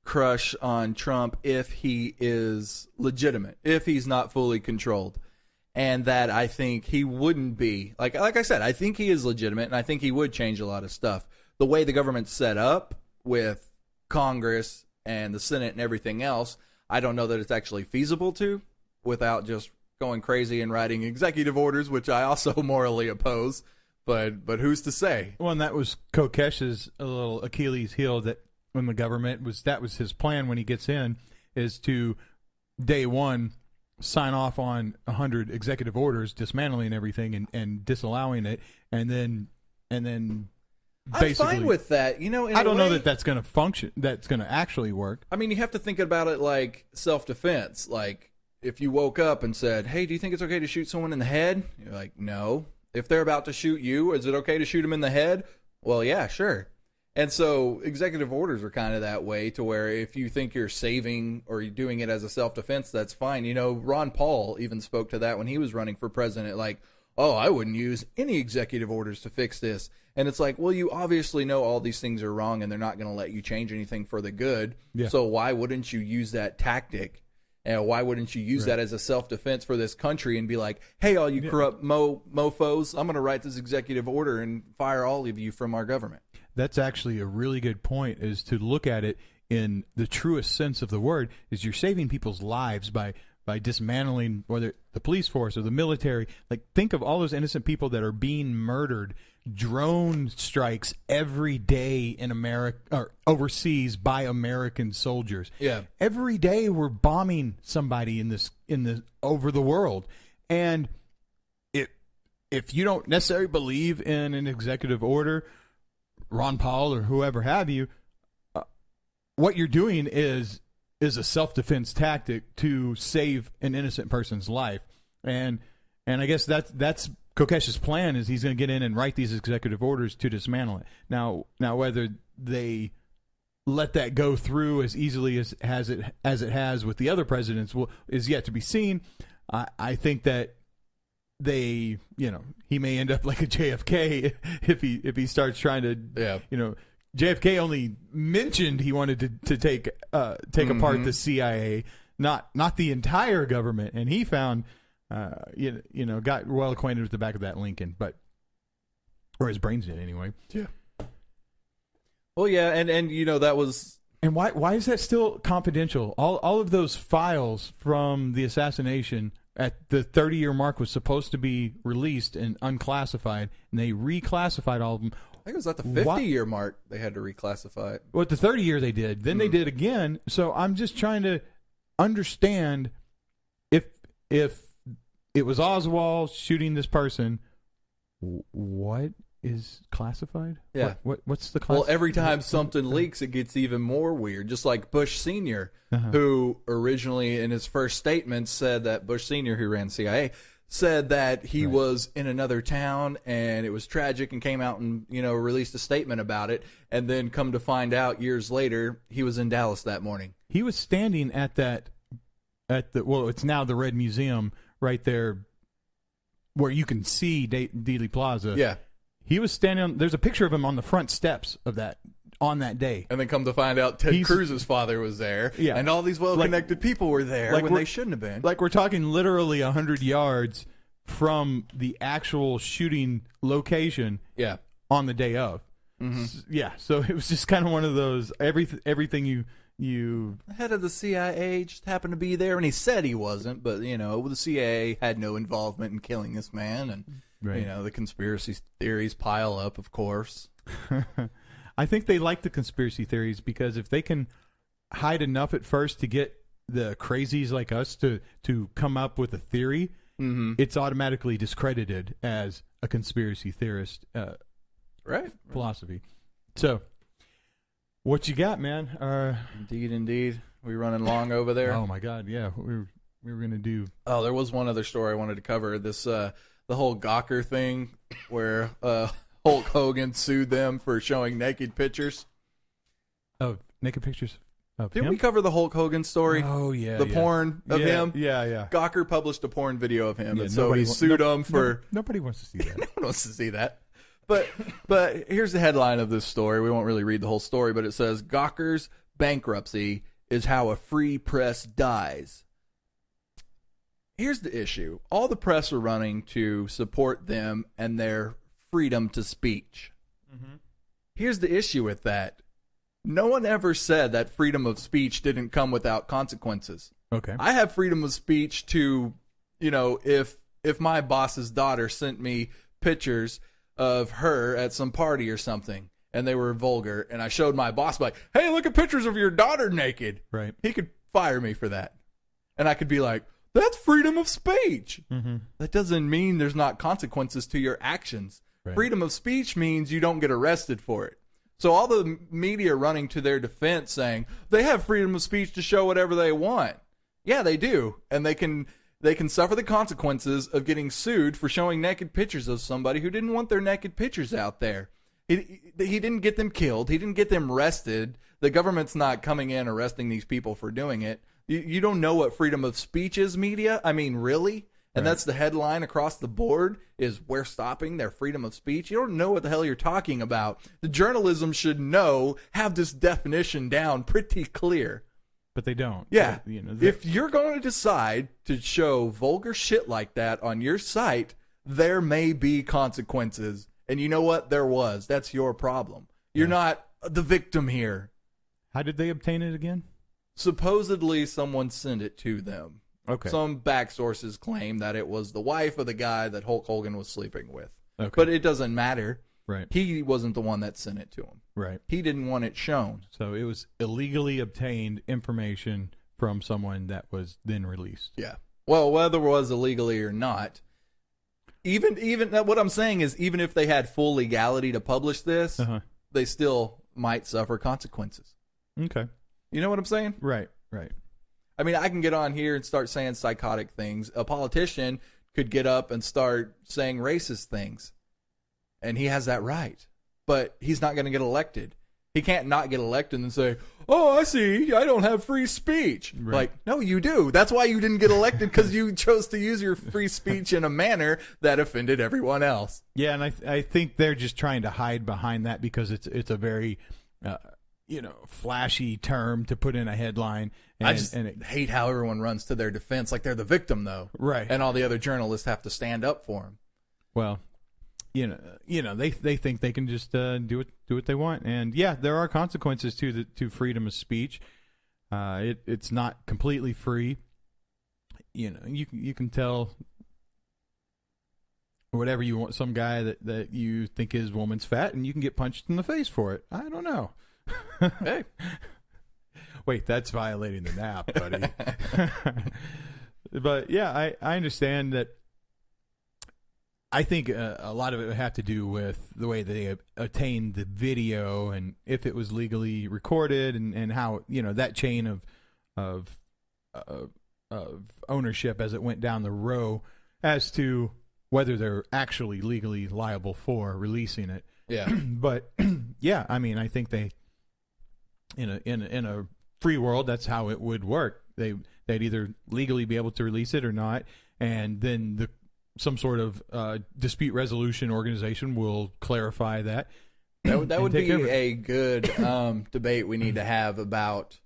crush on Trump if he is legitimate, if he's not fully controlled. And that I think he wouldn't be. Like I said, I think he is legitimate, and I think he would change a lot of stuff. The way the government's set up with Congress and the Senate and everything else, I don't know that it's actually feasible to without just going crazy and writing executive orders, which I also morally oppose. But who's to say? Well, and that was Kokesh's little Achilles heel that when the government that was his plan when he gets in, is to day one sign off on 100 executive orders dismantling everything and disallowing it, and then basically, I'm fine with that. You know, I don't know that that's going to function. That's going to actually work. I mean, you have to think about it like self-defense. Like, if you woke up and said, hey, do you think it's okay to shoot someone in the head? You're like, no. If they're about to shoot you, is it okay to shoot them in the head? Well, yeah, sure. And so executive orders are kind of that way, to where if you think you're saving or you're doing it as a self-defense, that's fine. You know, Ron Paul even spoke to that when he was running for president, like, oh, I wouldn't use any executive orders to fix this. And it's like, well, you obviously know all these things are wrong and they're not going to let you change anything for the good. Yeah. So why wouldn't you use that tactic? And why wouldn't you use that as a self-defense for this country and be like, hey, all you corrupt mofos, I'm going to write this executive order and fire all of you from our government. That's actually a really good point, is to look at it in the truest sense of the word, is you're saving people's lives by dismantling whether the police force or the military. Like, think of all those innocent people that are being murdered, drone strikes every day in America or overseas by American soldiers. Yeah. Every day we're bombing somebody in the over the world. And if you don't necessarily believe in an executive order, Ron Paul or whoever have you, what you're doing is a self-defense tactic to save an innocent person's life. And I guess that's Kokesh's plan, is he's going to get in and write these executive orders to dismantle it. Now whether they let that go through as easily as it has with the other presidents is yet to be seen. I think that he may end up like a JFK if he starts trying to, JFK only mentioned he wanted to take apart the CIA, not the entire government, and he found, got well acquainted with the back of that Lincoln, or his brains did anyway. Yeah. Well, yeah, and that was. And why is that still confidential? All of those files from the assassination at the 30-year mark was supposed to be released and unclassified, and they reclassified all of them. I think it was at the 50-year mark they had to reclassify it. Well, at the 30-year they did. Then they did again. So I'm just trying to understand if it was Oswald shooting this person, what is classified? Yeah. What's the Well, every time something leaks, it gets even more weird. Just like Bush Sr., who originally in his first statement said that Bush Sr., who ran CIA, said that he was in another town and it was tragic, and came out and, released a statement about it. And then come to find out years later, he was in Dallas that morning. He was standing at it's now the Red Museum right there where you can see Dealey Plaza. Yeah. He was standing there's a picture of him on the front steps of that on that day. And then come to find out Ted Cruz's father was there. Yeah. And all these well-connected people were there when they shouldn't have been. Like, we're talking literally 100 yards from the actual shooting location. Yeah. On the day of. Mm-hmm. Yeah. So it was just kind of one of those, everything you the head of the CIA just happened to be there, and he said he wasn't, but the CIA had no involvement in killing this man, and the conspiracy theories pile up, of course. I think they like the conspiracy theories because if they can hide enough at first to get the crazies like us to come up with a theory, it's automatically discredited as a conspiracy theorist philosophy. So, what you got, man? Indeed. We running long over there? Oh my God, yeah. We were gonna do. Oh, there was one other story I wanted to cover. This the whole Gawker thing, where Hulk Hogan sued them for showing naked pictures. Oh, naked pictures. Didn't we cover the Hulk Hogan story? Oh yeah, the porn of him. Yeah. Gawker published a porn video of him, and so he sued him for. Nobody wants to see that. No one wants to see that. But here's the headline of this story. We won't really read the whole story, but it says Gawker's bankruptcy is how a free press dies. Here's the issue. All the press are running to support them and their freedom to speech. Here's the issue with that. No one ever said that freedom of speech didn't come without consequences. Okay. I have freedom of speech to, if my boss's daughter sent me pictures of her at some party or something and they were vulgar and I showed my boss like, hey, look at pictures of your daughter naked. Right. He could fire me for that. And I could be like, that's freedom of speech. That doesn't mean there's not consequences to your actions. Right. Freedom of speech means you don't get arrested for it. So all the media running to their defense saying they have freedom of speech to show whatever they want. Yeah, they do. And they can suffer the consequences of getting sued for showing naked pictures of somebody who didn't want their naked pictures out there. He didn't get them killed. He didn't get them arrested. The government's not coming in arresting these people for doing it. You don't know what freedom of speech is, media? I mean, really? And that's the headline across the board is we're stopping their freedom of speech. You don't know what the hell you're talking about. The journalism should have this definition down pretty clear. But they don't. Yeah. But, if you're going to decide to show vulgar shit like that on your site, there may be consequences. And you know what? There was. That's your problem. You're not the victim here. how did they obtain it again? Supposedly someone sent it to them. Okay. Some back sources claim that it was the wife of the guy that Hulk Hogan was sleeping with. Okay. But it doesn't matter. Right. He wasn't the one that sent it to him. Right. He didn't want it shown. So it was illegally obtained information from someone that was then released. Yeah. Well, whether it was illegally or not, even what I'm saying is even if they had full legality to publish this, they still might suffer consequences. Okay. You know what I'm saying? Right. Right. I mean, I can get on here and start saying psychotic things. A politician could get up and start saying racist things, and he has that right. But he's not going to get elected. He can't not get elected and say, oh, I see, I don't have free speech. Right. Like, no, you do. That's why you didn't get elected, because you chose to use your free speech in a manner that offended everyone else. Yeah, and I think they're just trying to hide behind that because it's a very flashy term to put in a headline. And, I just hate how everyone runs to their defense like they're the victim, though. Right. And all the other journalists have to stand up for them. Well, they think they can just do what they want, and yeah, there are consequences to freedom of speech. It's not completely free. You can tell whatever you want some guy that you think is woman's fat, and you can get punched in the face for it. I don't know. Hey, wait, that's violating the nap, buddy. But yeah, I understand that. I think a lot of it would have to do with the way they obtained the video and if it was legally recorded and how, that chain of ownership as it went down the row as to whether they're actually legally liable for releasing it. yeah. But yeah, I mean, I think they in a free world, that's how it would work. They'd either legally be able to release it or not, and then some sort of dispute resolution organization will clarify that. That would be a good debate we need to have about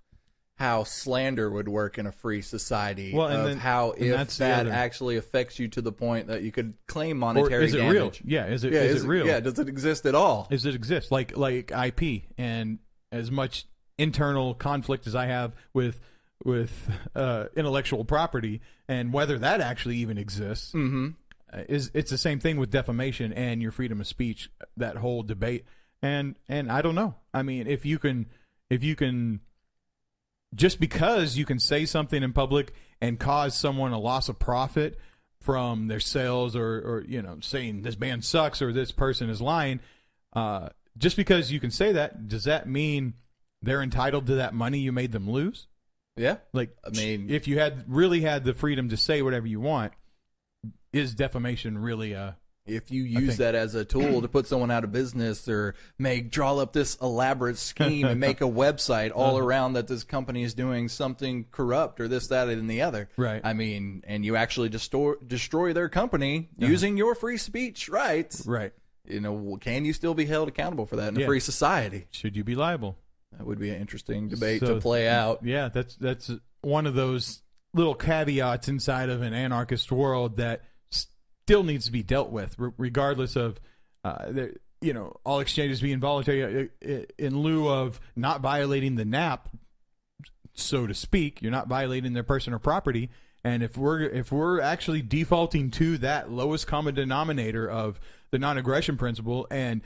how slander would work in a free society. Well, and of then- how and if that's the that other- actually affects you to the point that you could claim Or monetary is it damage. real? Yeah, is it real? Yeah, does it exist at all? Does it exist? Like IP, and as much internal conflict as I have with intellectual property and whether that actually even exists, it's the same thing with defamation and your freedom of speech. That whole debate, and I don't know. I mean, if you can, just because you can say something in public and cause someone a loss of profit from their sales, or saying this band sucks or this person is lying, just because you can say that, does that mean they're entitled to that money you made them lose? Yeah. Like, I mean, if you had really had the freedom to say whatever you want, is defamation really if you use that as a tool to put someone out of business or draw up this elaborate scheme and make a website all around that this company is doing something corrupt or this, that, and the other. Right. I mean, and you actually destroy their company using your free speech rights. right? Can you still be held accountable for that in a free society? Should you be liable? That would be an interesting debate So, to play out. Yeah, that's one of those little caveats inside of an anarchist world that still needs to be dealt with, regardless of all exchanges being voluntary. In lieu of not violating the NAP, so to speak, you're not violating their person or property. And if we're actually defaulting to that lowest common denominator of the non-aggression principle and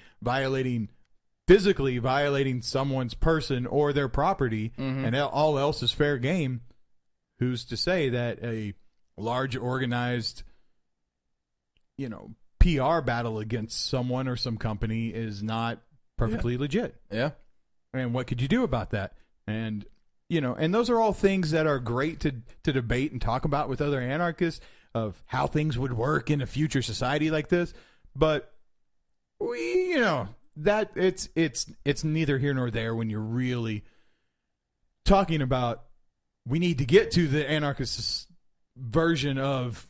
physically violating someone's person or their property, and all else is fair game, who's to say that a large organized, PR battle against someone or some company is not perfectly legit? Yeah. And what could you do about that? And and those are all things that are great to debate and talk about with other anarchists of how things would work in a future society like this. But that it's neither here nor there when you're really talking about we need to get to the anarchist version of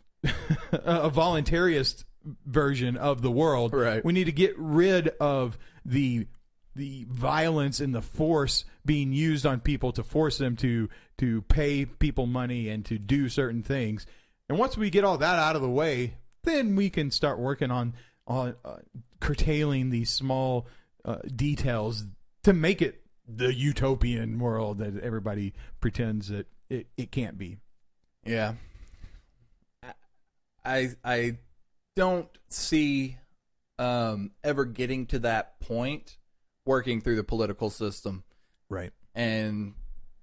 a voluntarist version of the world. Right. We need to get rid of the violence and the force being used on people to force them to pay people money and to do certain things. And once we get all that out of the way, then we can start working on curtailing these small details to make it the utopian world that everybody pretends that it can't be. Yeah. I don't see ever getting to that point working through the political system. Right. And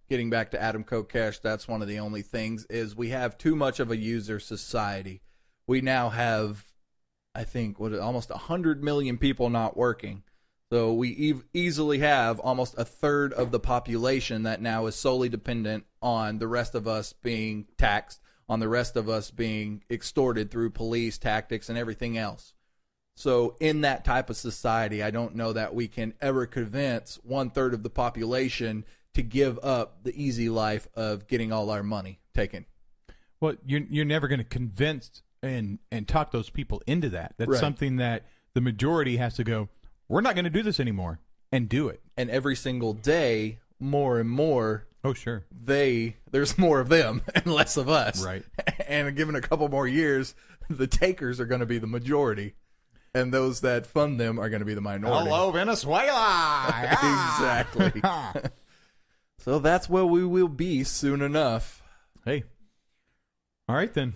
getting back to Adam Kokesh, that's one of the only things is we have too much of a user society. We now have, I think, almost 100 million people not working. So we easily have almost a third of the population that now is solely dependent on the rest of us being taxed, on the rest of us being extorted through police tactics and everything else. So in that type of society, I don't know that we can ever convince 1/3 of the population to give up the easy life of getting all our money taken. Well, you're never going to convince and talk those people into that. That's Right. something that the majority has to go, we're not going to do this anymore, and do it. And every single day, more and more, Oh, sure. there's more of them and less of us. Right. And given a couple more years, the takers are going to be the majority. And those that fund them are going to be the minority. Hello, Venezuela. Exactly. So that's where we will be soon enough. Hey. All right, then.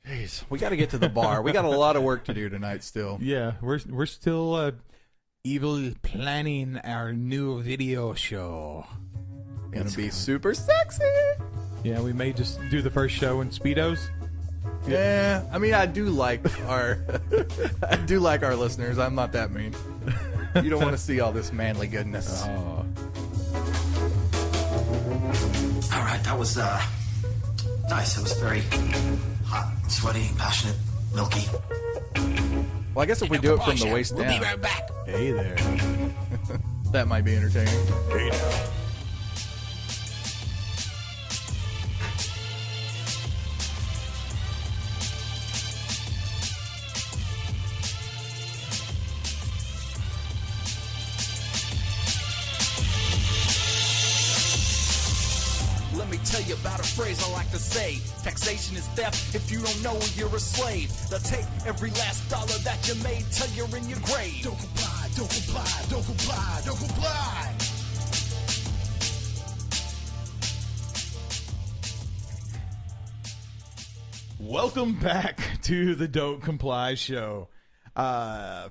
Jeez, we got to get to the bar. We got a lot of work to do tonight still. Yeah, we're still evilly planning our new video show. Going to be super sexy. Yeah, we may just do the first show in Speedos. Yeah, I mean, I do like our listeners. I'm not that mean. You don't want to see all this manly goodness. Oh. All right, that was nice. It was very hot, sweaty, passionate, milky. Well, I guess if we do it from the waist down, right back. Hey there. that might be entertaining. Hey now. Let me tell you about a phrase I like to say. Taxation is theft. If you don't know it, you're a slave. They'll take every last dollar that you made till you're in your grave. Don't comply, don't comply, don't comply, don't comply. Welcome back to the Don't Comply show.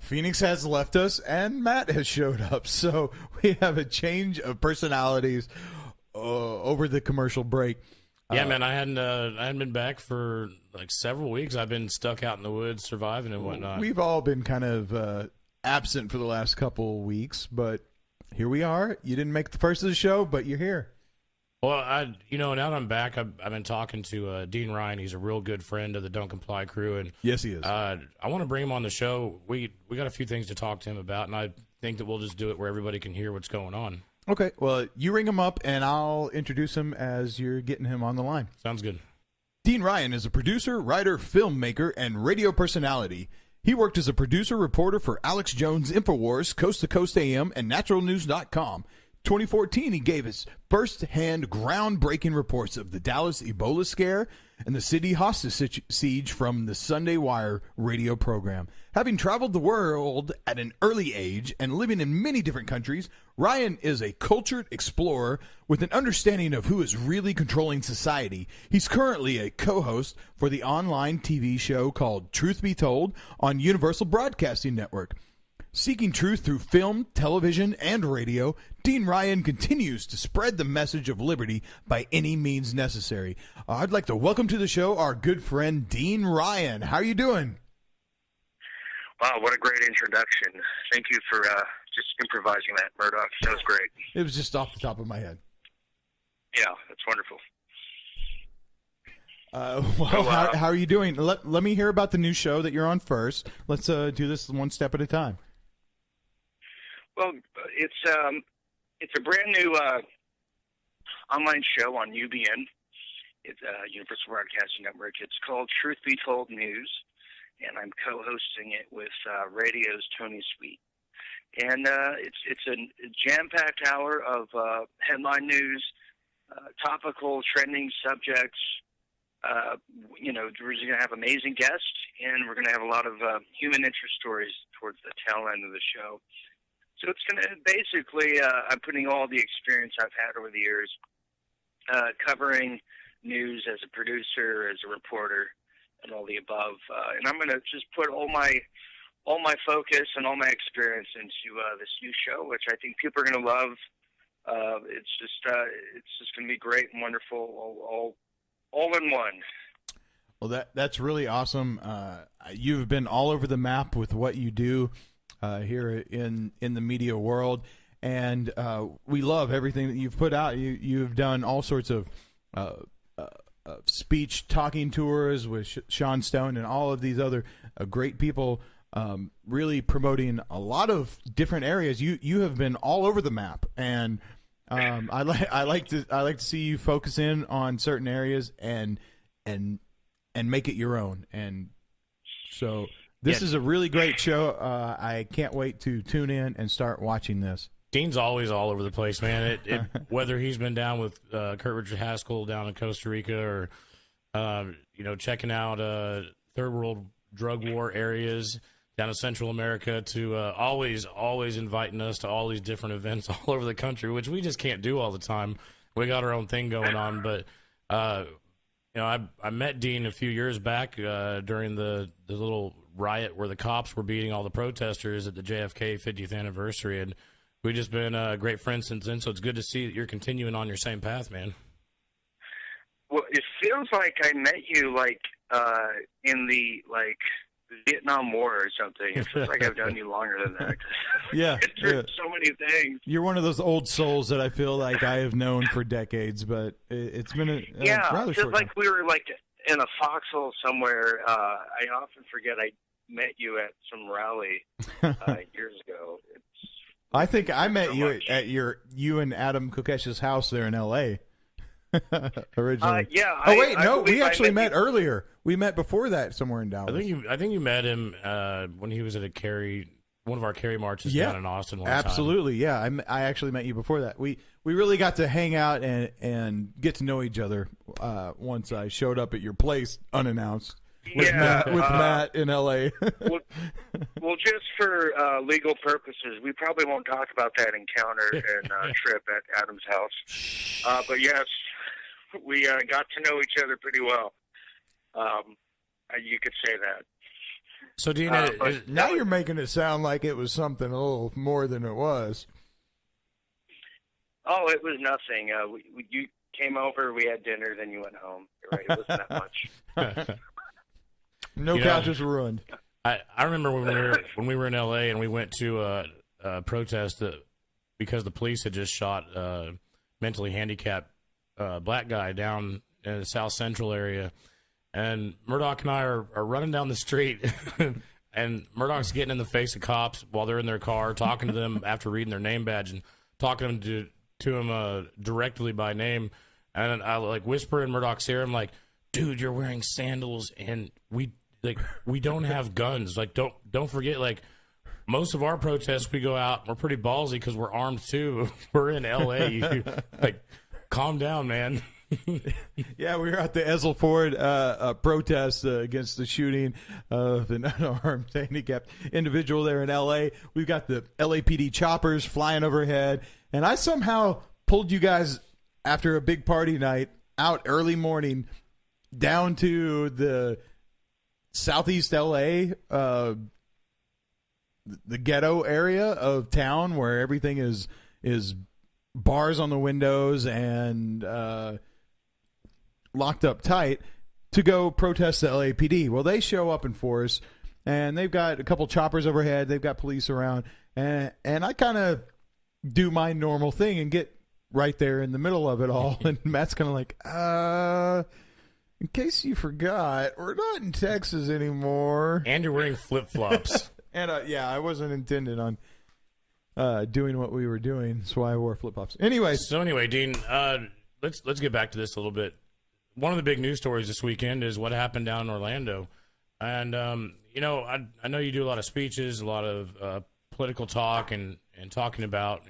Phoenix has left us and Matt has showed up, so we have a change of personalities over the commercial break. Yeah, man, I hadn't been back for like several weeks. I've been stuck out in the woods, surviving and whatnot. We've all been kind of absent for the last couple weeks, but here we are. You didn't make the first of the show, but you're here. Well, now that I'm back, I've been talking to Dean Ryan. He's a real good friend of the Don't Comply crew, and Yes, he is. I want to bring him on the show. We got a few things to talk to him about, and I think that we'll just do it where everybody can hear what's going on. Okay, well, you ring him up, and I'll introduce him as you're getting him on the line. Sounds good. Dean Ryan is a producer, writer, filmmaker, and radio personality. He worked as a producer reporter for Alex Jones' InfoWars, Coast to Coast AM, and NaturalNews.com. 2014, he gave us first-hand groundbreaking reports of the Dallas Ebola scare and the city hostage siege from the Sunday Wire radio program. Having traveled the world at an early age and living in many different countries, Ryan is a cultured explorer with an understanding of who is really controlling society. He's currently a co-host for the online TV show called Truth Be Told on Universal Broadcasting Network. Seeking truth through film, television, and radio, Dean Ryan continues to spread the message of liberty by any means necessary. I'd like to welcome to the show our good friend Dean Ryan. How are you doing? Wow, what a great introduction. Thank you for just improvising that, Murdoch. That was great. It was just off the top of my head. Yeah, that's wonderful. How are you doing? Let me hear about the new show that you're on first. Let's do this one step at a time. Well, it's a brand new online show on UBN. It's Universal Broadcasting Network. It's called Truth Be Told News, and I'm co-hosting it with radio's Tony Sweet. And it's a jam-packed hour of headline news, topical, trending subjects. We're going to have amazing guests, and we're going to have a lot of human interest stories towards the tail end of the show. So it's going to basically, I'm putting all the experience I've had over the years, covering news as a producer, as a reporter, and all the above. And I'm going to just put all my focus and all my experience into this new show, which I think people are going to love. It's just going to be great and wonderful, all in one. Well, that's really awesome. You've been all over the map with what you do here in the media world, and we love everything that you've put out. You've done all sorts of speech talking tours with Sean Stone and all of these other great people, really promoting a lot of different areas. You have been all over the map, and I like to see you focus in on certain areas and make it your own. And so this is a really great show. I can't wait to tune in and start watching this. Dean's always all over the place, man. Whether he's been down with Kurt Richard Haskell down in Costa Rica, or checking out third world drug war areas down in Central America, to always inviting us to all these different events all over the country, which we just can't do all the time. We got our own thing going on, but I met Dean a few years back during the little riot where the cops were beating all the protesters at the JFK 50th anniversary, and we've just been great friends since then. So it's good to see that you're continuing on your same path, man. Well, it feels like I met you in the Vietnam War or something. It feels like I've known you longer than that. Yeah, so many things. You're one of those old souls that I feel like I have known for decades, but it's been a rather short time. We were in a foxhole somewhere. I often forget I met you at some rally years ago. I think I met you at you and Adam Kokesh's house there in L.A. originally. We actually met earlier. We met before that somewhere in Dallas. I think you met him when he was at one of our Kerry marches down in Austin. Absolutely, yeah. I actually met you before that. We really got to hang out and get to know each other once I showed up at your place unannounced with Matt in L.A. well, just for legal purposes, we probably won't talk about that encounter and trip at Adam's house. But yes, we got to know each other pretty well. You could say that. So, Dean, now you're making it sound like it was something a little more than it was. Oh, it was nothing. You came over, we had dinner, then you went home. You're right, it wasn't that much. No couches were ruined. I remember when we were in L.A. and we went to a protest because the police had just shot a mentally handicapped black guy down in the South Central area. And Murdoch and I are running down the street, and Murdoch's getting in the face of cops while they're in their car, talking to them after reading their name badge and talking to them directly by name. And I whisper in Murdoch's ear, I'm like, dude, you're wearing sandals, and we don't have guns. Don't forget, most of our protests, we go out, we're pretty ballsy because we're armed too. We're in L.A. Like, calm down, man. Yeah, we were at the Ezel Ford protest against the shooting of an unarmed handicapped individual there in L.A. We've got the LAPD choppers flying overhead, and I somehow pulled you guys after a big party night out early morning down to the southeast L.A., the ghetto area of town where everything is bars on the windows and locked up tight, to go protest the LAPD. Well, they show up in force, and they've got a couple choppers overhead. They've got police around, and I kind of do my normal thing and get right there in the middle of it all. And Matt's kind of like, in case you forgot, we're not in Texas anymore. And you're wearing flip-flops. And yeah, I wasn't intended on doing what we were doing. That's why I wore flip-flops. Anyway, Dean, let's get back to this a little bit. One of the big news stories this weekend is what happened down in Orlando. And, I know you do a lot of speeches, a lot of political talk and talking about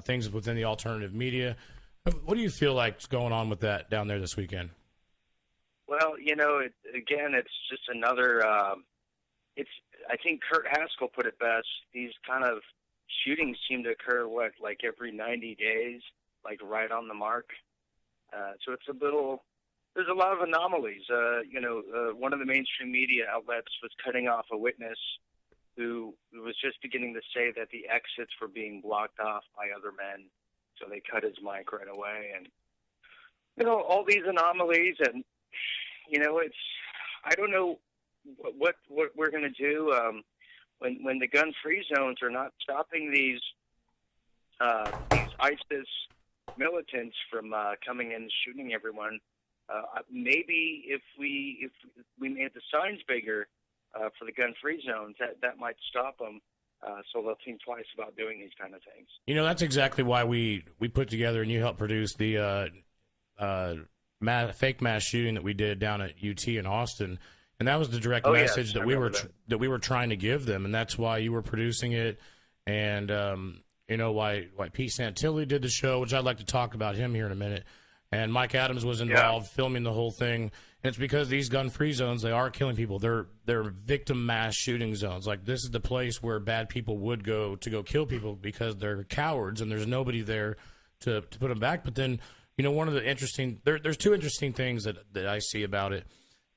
things within the alternative media. What do you feel like is going on with that down there this weekend? Well, it's just another. I think Kurt Haskell put it best. These kind of shootings seem to occur like every 90 days, like right on the mark. So it's a little. There's a lot of anomalies. One of the mainstream media outlets was cutting off a witness who was just beginning to say that the exits were being blocked off by other men. So they cut his mic right away, and all these anomalies, and it's. I don't know what we're going to do when the gun-free zones are not stopping these ISIS militants from coming in and shooting everyone. Maybe if we made the signs bigger for the gun-free zones, that might stop them. So they'll think twice about doing these kind of things. That's exactly why we put together and you helped produce the fake mass shooting that we did down at UT in Austin. And that was the direct message that we were trying to give them, and that's why you were producing it. And why Pete Santilli did the show, which I'd like to talk about him here in a minute. And Mike Adams was involved filming the whole thing. And it's because these gun-free zones, they are killing people. They're victim mass shooting zones. Like, this is the place where bad people would go to go kill people because they're cowards and there's nobody there to put them back. But then, one of the interesting there's two interesting things that I see about it.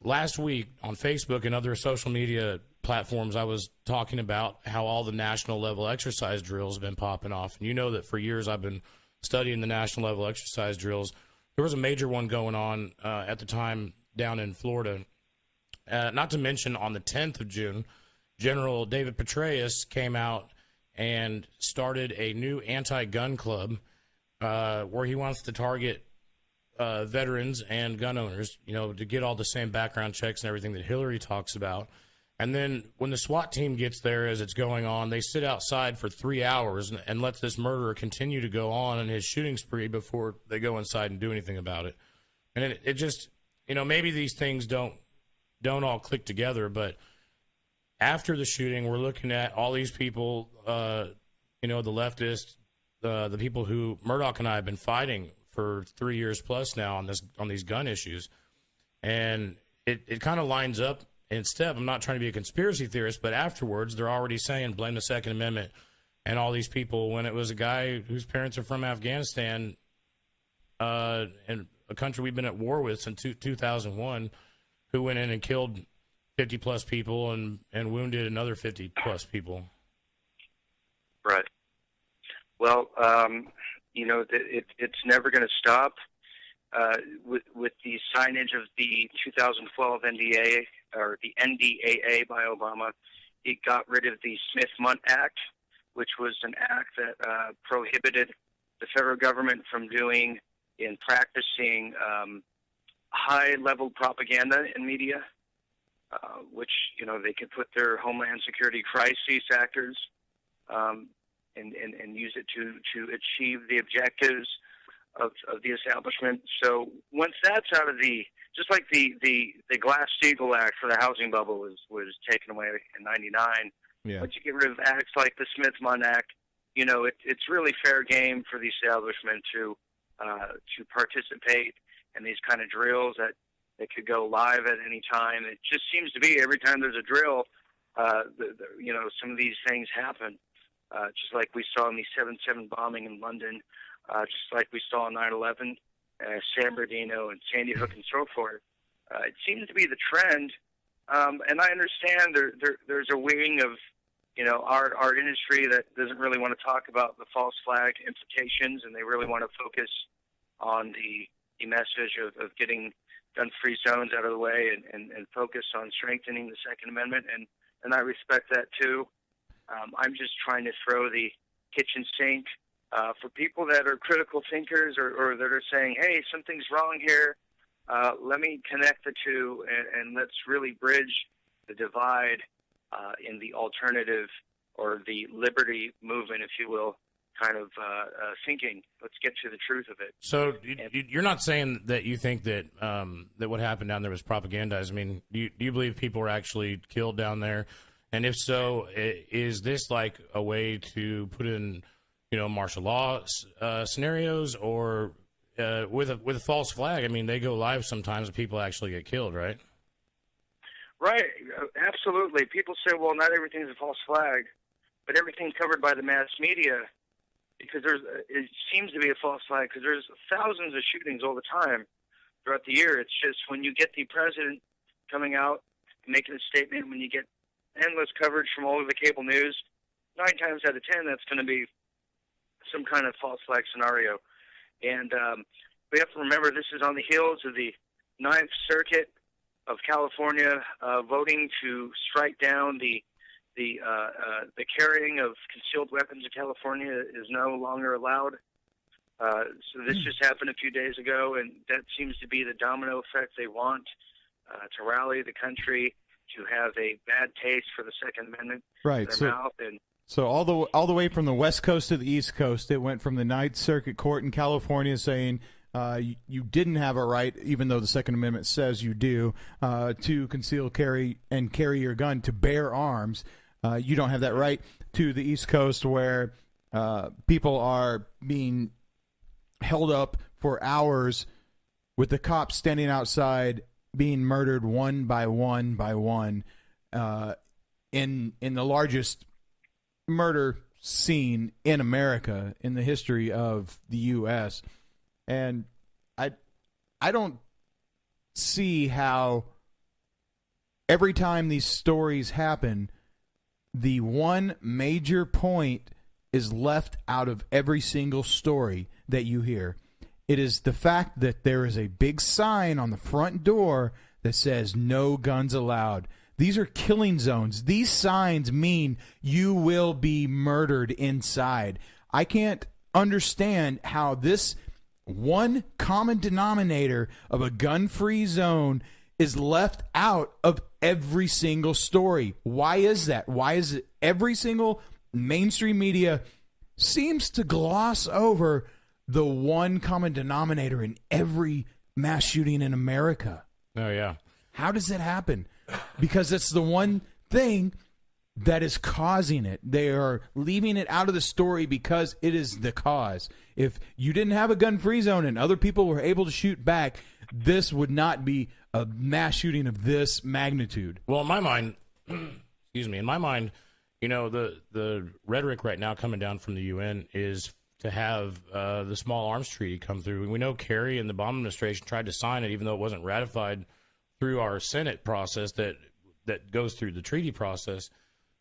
Last week on Facebook and other social media platforms, I was talking about how all the national level exercise drills have been popping off. And you know that for years I've been studying the national level exercise drills. There was a major one going on at the time down in Florida. Not to mention on the 10th of June, General David Petraeus came out and started a new anti-gun club where he wants to target veterans and gun owners, to get all the same background checks and everything that Hillary talks about. And then when the SWAT team gets there as it's going on, they sit outside for 3 hours and let this murderer continue to go on in his shooting spree before they go inside and do anything about it. And it just, maybe these things don't all click together, but after the shooting, we're looking at all these people, the leftists, the people who Murdoch and I have been fighting for 3 years plus now on these gun issues. And it kind of lines up in step. I'm not trying to be a conspiracy theorist, but afterwards they're already saying blame the Second Amendment and all these people when it was a guy whose parents are from Afghanistan and a country we've been at war with since 2001 who went in and killed 50 plus people and wounded another 50 plus people. Right. Well, it's never going to stop. With the signage of the 2012 NDA or the NDAA by Obama, it got rid of the Smith-Mundt Act, which was an act that prohibited the federal government from doing and practicing high-level propaganda in media, which they could put their Homeland Security crisis actors and use it to achieve the objectives of the establishment. So once that's out of just like the Glass-Steagall Act for the housing bubble was taken away in '99, Yeah. Once you get rid of acts like the Smith-Munn Act, you know, it's really fair game for the establishment to participate in these kind of drills that could go live at any time. It just seems to be every time there's a drill, you know, some of these things happen. Just like we saw in the 7/7 bombing in London, just like we saw in 9/11, San Bernardino and Sandy Hook and so forth. It seems to be the trend, and I understand there's a wing of, you know, our industry that doesn't really want to talk about the false flag implications, and they really want to focus on the message of getting gun-free zones out of the way and focus on strengthening the Second Amendment, and I respect that too. I'm just trying to throw the kitchen sink for people that are critical thinkers or that are saying, hey, something's wrong here. Let me connect the two and let's really bridge the divide in the alternative or the liberty movement, if you will, kind of thinking. Let's get to the truth of it. So you're not saying that you think that that what happened down there was propagandized. I mean, do you believe people were actually killed down there? And if so, is this like a way to put in, you know, martial law scenarios or with a false flag? I mean, they go live sometimes and people actually get killed, right? Right, absolutely. People say, well, not everything's a false flag, but everything's covered by the mass media because it seems to be a false flag because there's thousands of shootings all the time throughout the year. It's just when you get the president coming out and making a statement, when you get endless coverage from all over the cable news, 9 times out of 10, that's going to be some kind of false flag scenario. And we have to remember this is on the heels of the Ninth Circuit of California voting to strike down the carrying of concealed weapons in California is no longer allowed. So this just happened a few days ago, and that seems to be the domino effect they want to rally the country to have a bad taste for the Second Amendment Right. in their mouth. And So all the way from the West Coast to the East Coast, it went from the Ninth Circuit Court in California saying you didn't have a right, even though the Second Amendment says you do, to conceal, carry, and carry your gun, to bear arms. You don't have that right, to the East Coast where people are being held up for hours with the cops standing outside being murdered one by one by one in the largest murder scene in America in the history of the U.S. And I don't see how every time these stories happen, the one major point is left out of every single story that you hear. It is the fact that there is a big sign on the front door that says no guns allowed. These are killing zones. These signs mean you will be murdered inside. I can't understand how this one common denominator of a gun-free zone is left out of every single story. Why is that? Why is it every single mainstream media seems to gloss over the one common denominator in every mass shooting in America? Oh, yeah. How does that happen? Because it's the one thing that is causing it. They are leaving it out of the story because it is the cause. If you didn't have a gun-free zone and other people were able to shoot back, this would not be a mass shooting of this magnitude. Well, in my mind, excuse me, in my mind, you know, the rhetoric right now coming down from the UN is to have the Small Arms Treaty come through. We know Kerry and the Obama administration tried to sign it, even though it wasn't ratified through our Senate process that goes through the treaty process.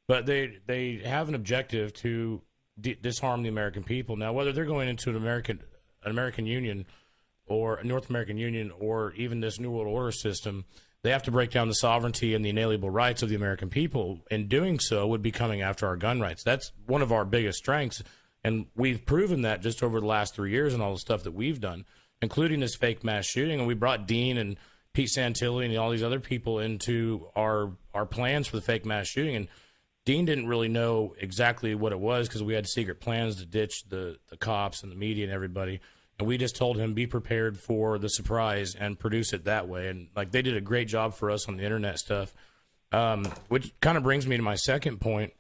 But they have an objective to disarm the American people. Now, whether they're going into an American Union or a North American Union or even this New World Order system, they have to break down the sovereignty and the inalienable rights of the American people. In doing so, would be coming after our gun rights. That's one of our biggest strengths, and we've proven that just over the last 3 years and all the stuff that we've done, including this fake mass shooting. And we brought Dean and Pete Santilli and all these other people into our plans for the fake mass shooting. And Dean didn't really know exactly what it was because we had secret plans to ditch the cops and the media and everybody. And we just told him, be prepared for the surprise and produce it that way. And like they did a great job for us on the internet stuff, which kind of brings me to my second point.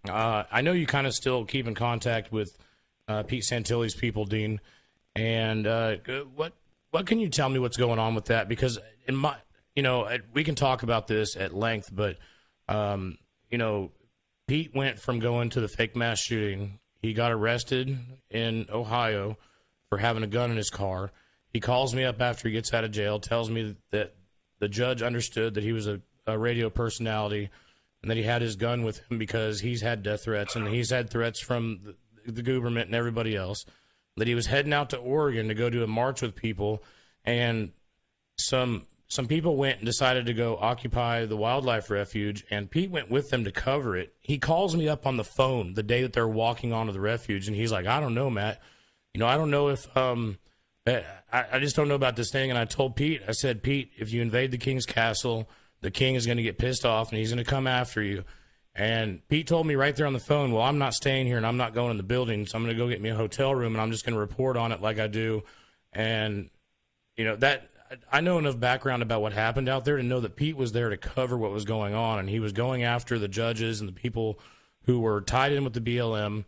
I know you kind of still keep in contact with Pete Santilli's people, Dean. And what can you tell me what's going on with that? Because in my, we can talk about this at length, but Pete went from going to the fake mass shooting. He got arrested in Ohio for having a gun in his car. He calls me up after he gets out of jail, tells me that the judge understood that he was a radio personality and that he had his gun with him because he's had death threats and he's had threats from the government and everybody else, that he was heading out to Oregon to go do a march with people, and some people went and decided to go occupy the wildlife refuge, and Pete went with them to cover it. He calls me up on the phone the day that they're walking onto the refuge, and he's like, I don't know, Matt. I don't know if I just don't know about this thing. And I told Pete, I said, Pete, if you invade the king's castle, the king is going to get pissed off, and he's going to come after you. And Pete told me right there on the phone, well, I'm not staying here, and I'm not going in the building, so I'm going to go get me a hotel room, and I'm just going to report on it like I do. And, that I know enough background about what happened out there to know that Pete was there to cover what was going on, and he was going after the judges and the people who were tied in with the BLM.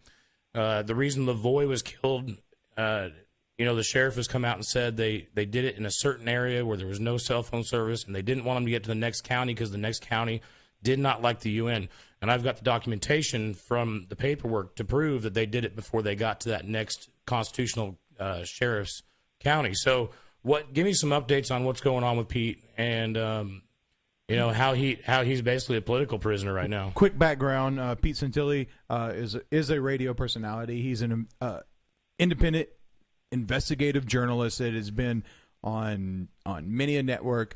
The reason Lavoie was killed, the sheriff has come out and said they did it in a certain area where there was no cell phone service, and they didn't want him to get to the next county because the next county did not like the UN. And I've got the documentation from the paperwork to prove that they did it before they got to that next constitutional sheriff's county. So give me some updates on what's going on with Pete and, how he's basically a political prisoner right now. Quick background, Pete Santilli is a radio personality. He's an independent investigative journalist that has been on many a network.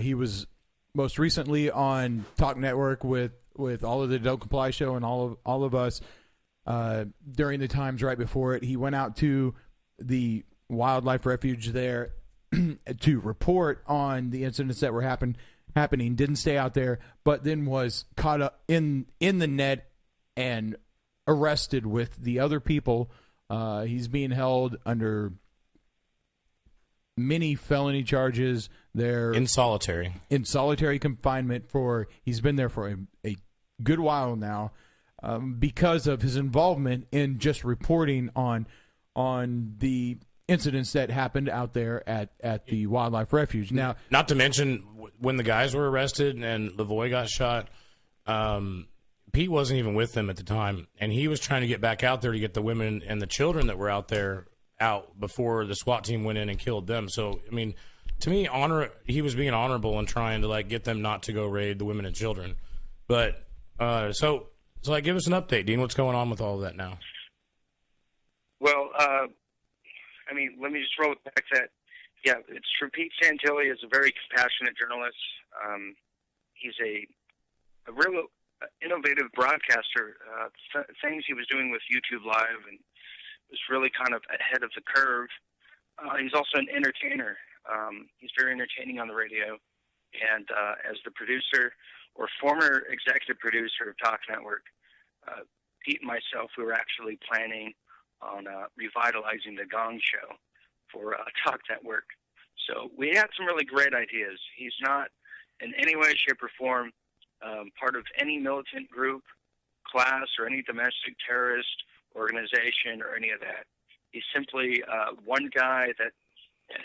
He was most recently on Talk Network with all of the Don't Comply show and all of us during the times right before it. He went out to the wildlife refuge there to report on the incidents that were happening. Didn't stay out there, but then was caught up in the net and arrested with the other people. He's being held under many felony charges. They're in solitary confinement he's been there for a good while now, because of his involvement in just reporting on the incidents that happened out there at the wildlife refuge. Now, not to mention when the guys were arrested and Lavoie got shot, Pete wasn't even with them at the time, and he was trying to get back out there to get the women and the children that were out there out before the SWAT team went in and killed them. So, I mean, to me, he was being honorable and trying to get them not to go raid the women and children. But so give us an update, Dean. What's going on with all of that now? Well, let me just roll it back that, yeah, it's true. Pete Santilli is a very compassionate journalist. He's a real innovative broadcaster. Things he was doing with YouTube Live and was really kind of ahead of the curve. He's also an entertainer. He's very entertaining on the radio. And as the producer or former executive producer of Talk Network, Pete and myself, we were actually planning on revitalizing the Gong Show for Talk Network. So we had some really great ideas. He's not in any way, shape, or form part of any militant group, class, or any domestic terrorist organization or any of that. He's simply one guy that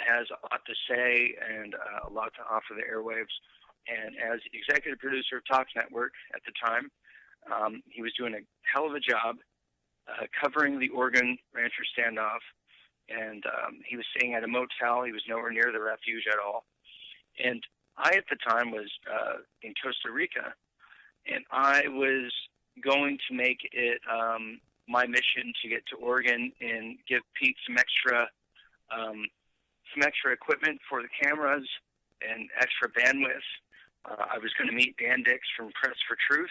has a lot to say and a lot to offer the airwaves. And as executive producer of Talk Network at the time, he was doing a hell of a job covering the Oregon Rancher standoff. And he was staying at a motel. He was nowhere near the refuge at all. And I, at the time, was in Costa Rica, and I was going to make it my mission to get to Oregon and give Pete some extra equipment for the cameras and extra bandwidth. I was going to meet Dan Dix from Press for Truth,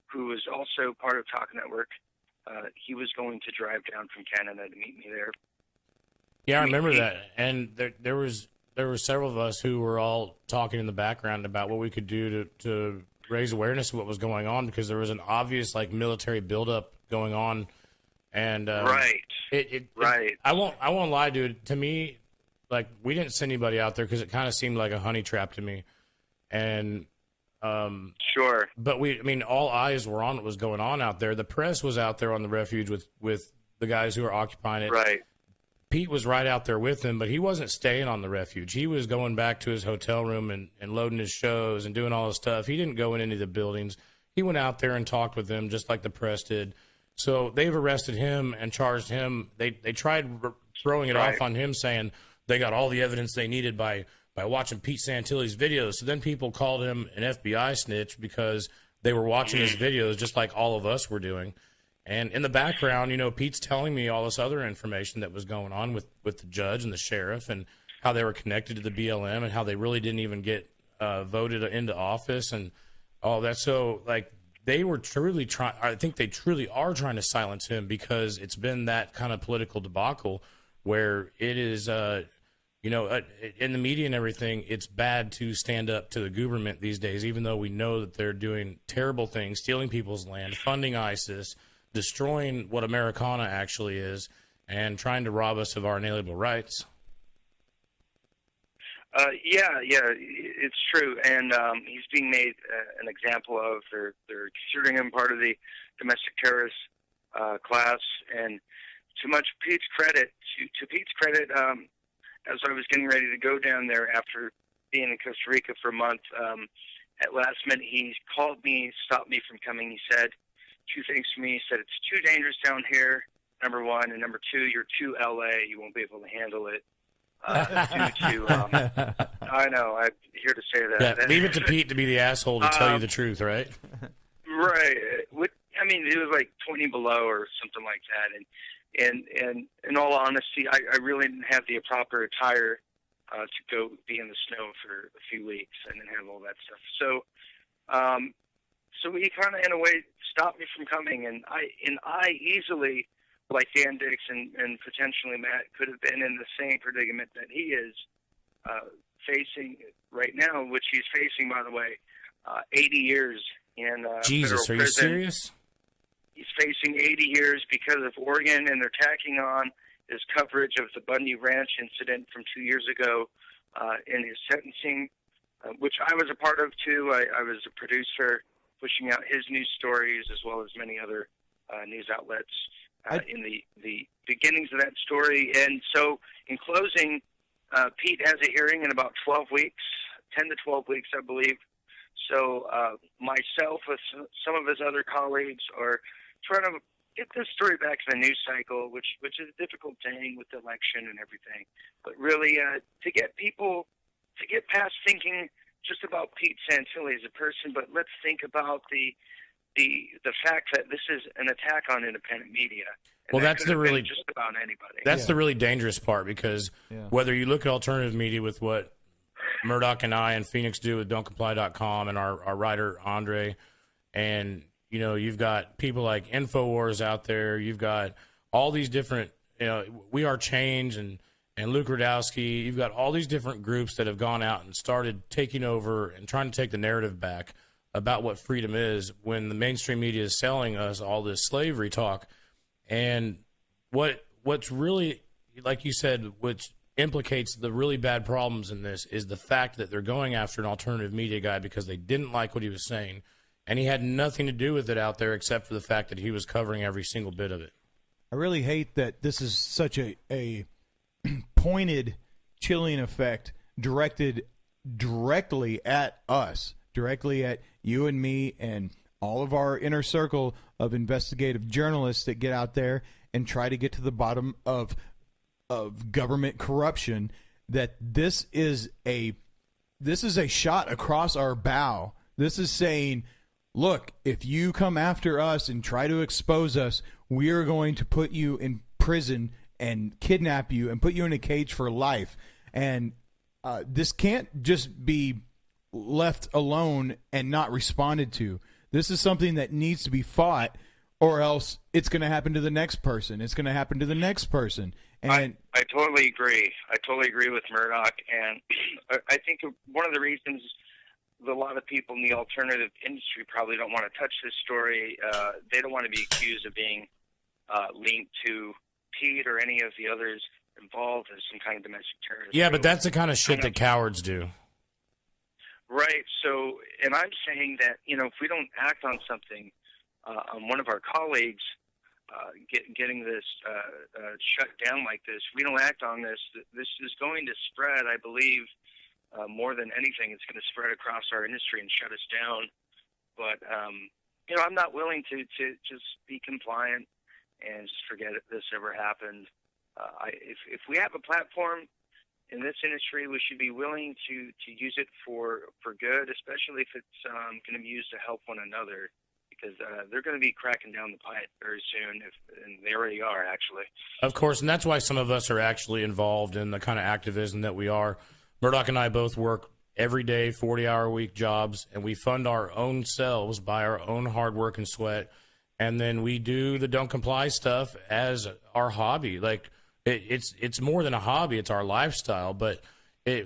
who was also part of Talk Network. He was going to drive down from Canada to meet me there. Yeah, I remember that. And there were several of us who were all talking in the background about what we could do to raise awareness of what was going on, because there was an obvious military buildup going on. And right. I won't lie, dude. To me, we didn't send anybody out there because it kind of seemed like a honey trap to me. And Sure. But all eyes were on what was going on out there. The press was out there on the refuge with the guys who were occupying it. Right. Pete was right out there with him, but he wasn't staying on the refuge. He was going back to his hotel room and loading his shows and doing all his stuff. He didn't go in any of the buildings. He went out there and talked with them just like the press did. So they've arrested him and charged him. They tried throwing it off on him, saying they got all the evidence they needed by watching Pete Santilli's videos. So then people called him an FBI snitch because they were watching his videos just like all of us were doing. And in the background, Pete's telling me all this other information that was going on with the judge and the sheriff and how they were connected to the BLM and how they really didn't even get voted into office and all that. So, they were truly trying – I think they truly are trying to silence him because it's been that kind of political debacle where it is in the media and everything, it's bad to stand up to the government these days, even though we know that they're doing terrible things, stealing people's land, funding ISIS – destroying what Americana actually is, and trying to rob us of our inalienable rights. Yeah, it's true, and he's being made an example of. They're considering him part of the domestic terrorist class, and to Pete's credit, as I was getting ready to go down there after being in Costa Rica for a month, at last minute he called me, stopped me from coming. He said two things to me. He said, it's too dangerous down here, number one, and number two, you're too LA. You won't be able to handle it. I know, I'm here to say that. Yeah, leave it to Pete to be the asshole to tell you the truth, right? Right. It was like 20 below or something like that. And in all honesty, I really didn't have the proper attire to go be in the snow for a few weeks. I didn't have all that stuff. So he kind of, in a way, stopped me from coming, and I easily, like Dan Dix and potentially Matt, could have been in the same predicament that he is facing right now, which he's facing, by the way, 80 years in Jesus, federal are prison. you serious? He's facing 80 years because of Oregon, and they're tacking on his coverage of the Bundy Ranch incident from 2 years ago in his sentencing, which I was a part of, too. I was a producer pushing out his news stories as well as many other news outlets in the beginnings of that story. And so, in closing, Pete has a hearing in about 12 weeks, 10 to 12 weeks, I believe. So myself with some of his other colleagues are trying to get this story back to the news cycle, which is a difficult thing with the election and everything. But really, to get people to get past thinking just about Pete Santilli as a person, but let's think about the fact that this is an attack on independent media. Well, that's the really just about anybody. That's the really dangerous part, because whether you look at alternative media with what Murdoch and I and Phoenix do with Don'tComply.com and our writer Andre, and you've got people like InfoWars out there. You've got all these different, We Are Change and Luke Rudowski. You've got all these different groups that have gone out and started taking over and trying to take the narrative back about what freedom is when the mainstream media is selling us all this slavery talk. And what's really, like you said, which implicates the really bad problems in this is the fact that they're going after an alternative media guy because they didn't like what he was saying. And he had nothing to do with it out there except for the fact that he was covering every single bit of it. I really hate that this is such a pointed chilling effect directed directly at us, directly at you and me and all of our inner circle of investigative journalists that get out there and try to get to the bottom of government corruption. That this is a shot across our bow. This is saying, look, if you come after us and try to expose us, we are going to put you in prison and kidnap you and put you in a cage for life. And this can't just be left alone and not responded to. This is something that needs to be fought, or else it's going to happen to the next person. It's going to happen to the next person. And I totally agree. I totally agree with Murdoch. And I think one of the reasons a lot of people in the alternative industry probably don't want to touch this story, they don't want to be accused of being linked to Pete or any of the others involved in some kind of domestic terrorism. Yeah, but that's the kind of shit that cowards do. Right. So, and I'm saying that, if we don't act on something, on one of our colleagues getting this shut down like this, we don't act on this, this is going to spread, I believe, more than anything. It's going to spread across our industry and shut us down. But, I'm not willing to just be compliant and just forget this ever happened. If we have a platform in this industry, we should be willing to use it for good, especially if it's going to be used to help one another, because they're going to be cracking down the pipe very soon, and they already are, actually. Of course, and that's why some of us are actually involved in the kind of activism that we are. Murdoch and I both work every day, 40-hour-a-week jobs, and we fund our own selves by our own hard work and sweat, and then we do the Don't Comply stuff as our hobby. Like, it's more than a hobby, it's our lifestyle, but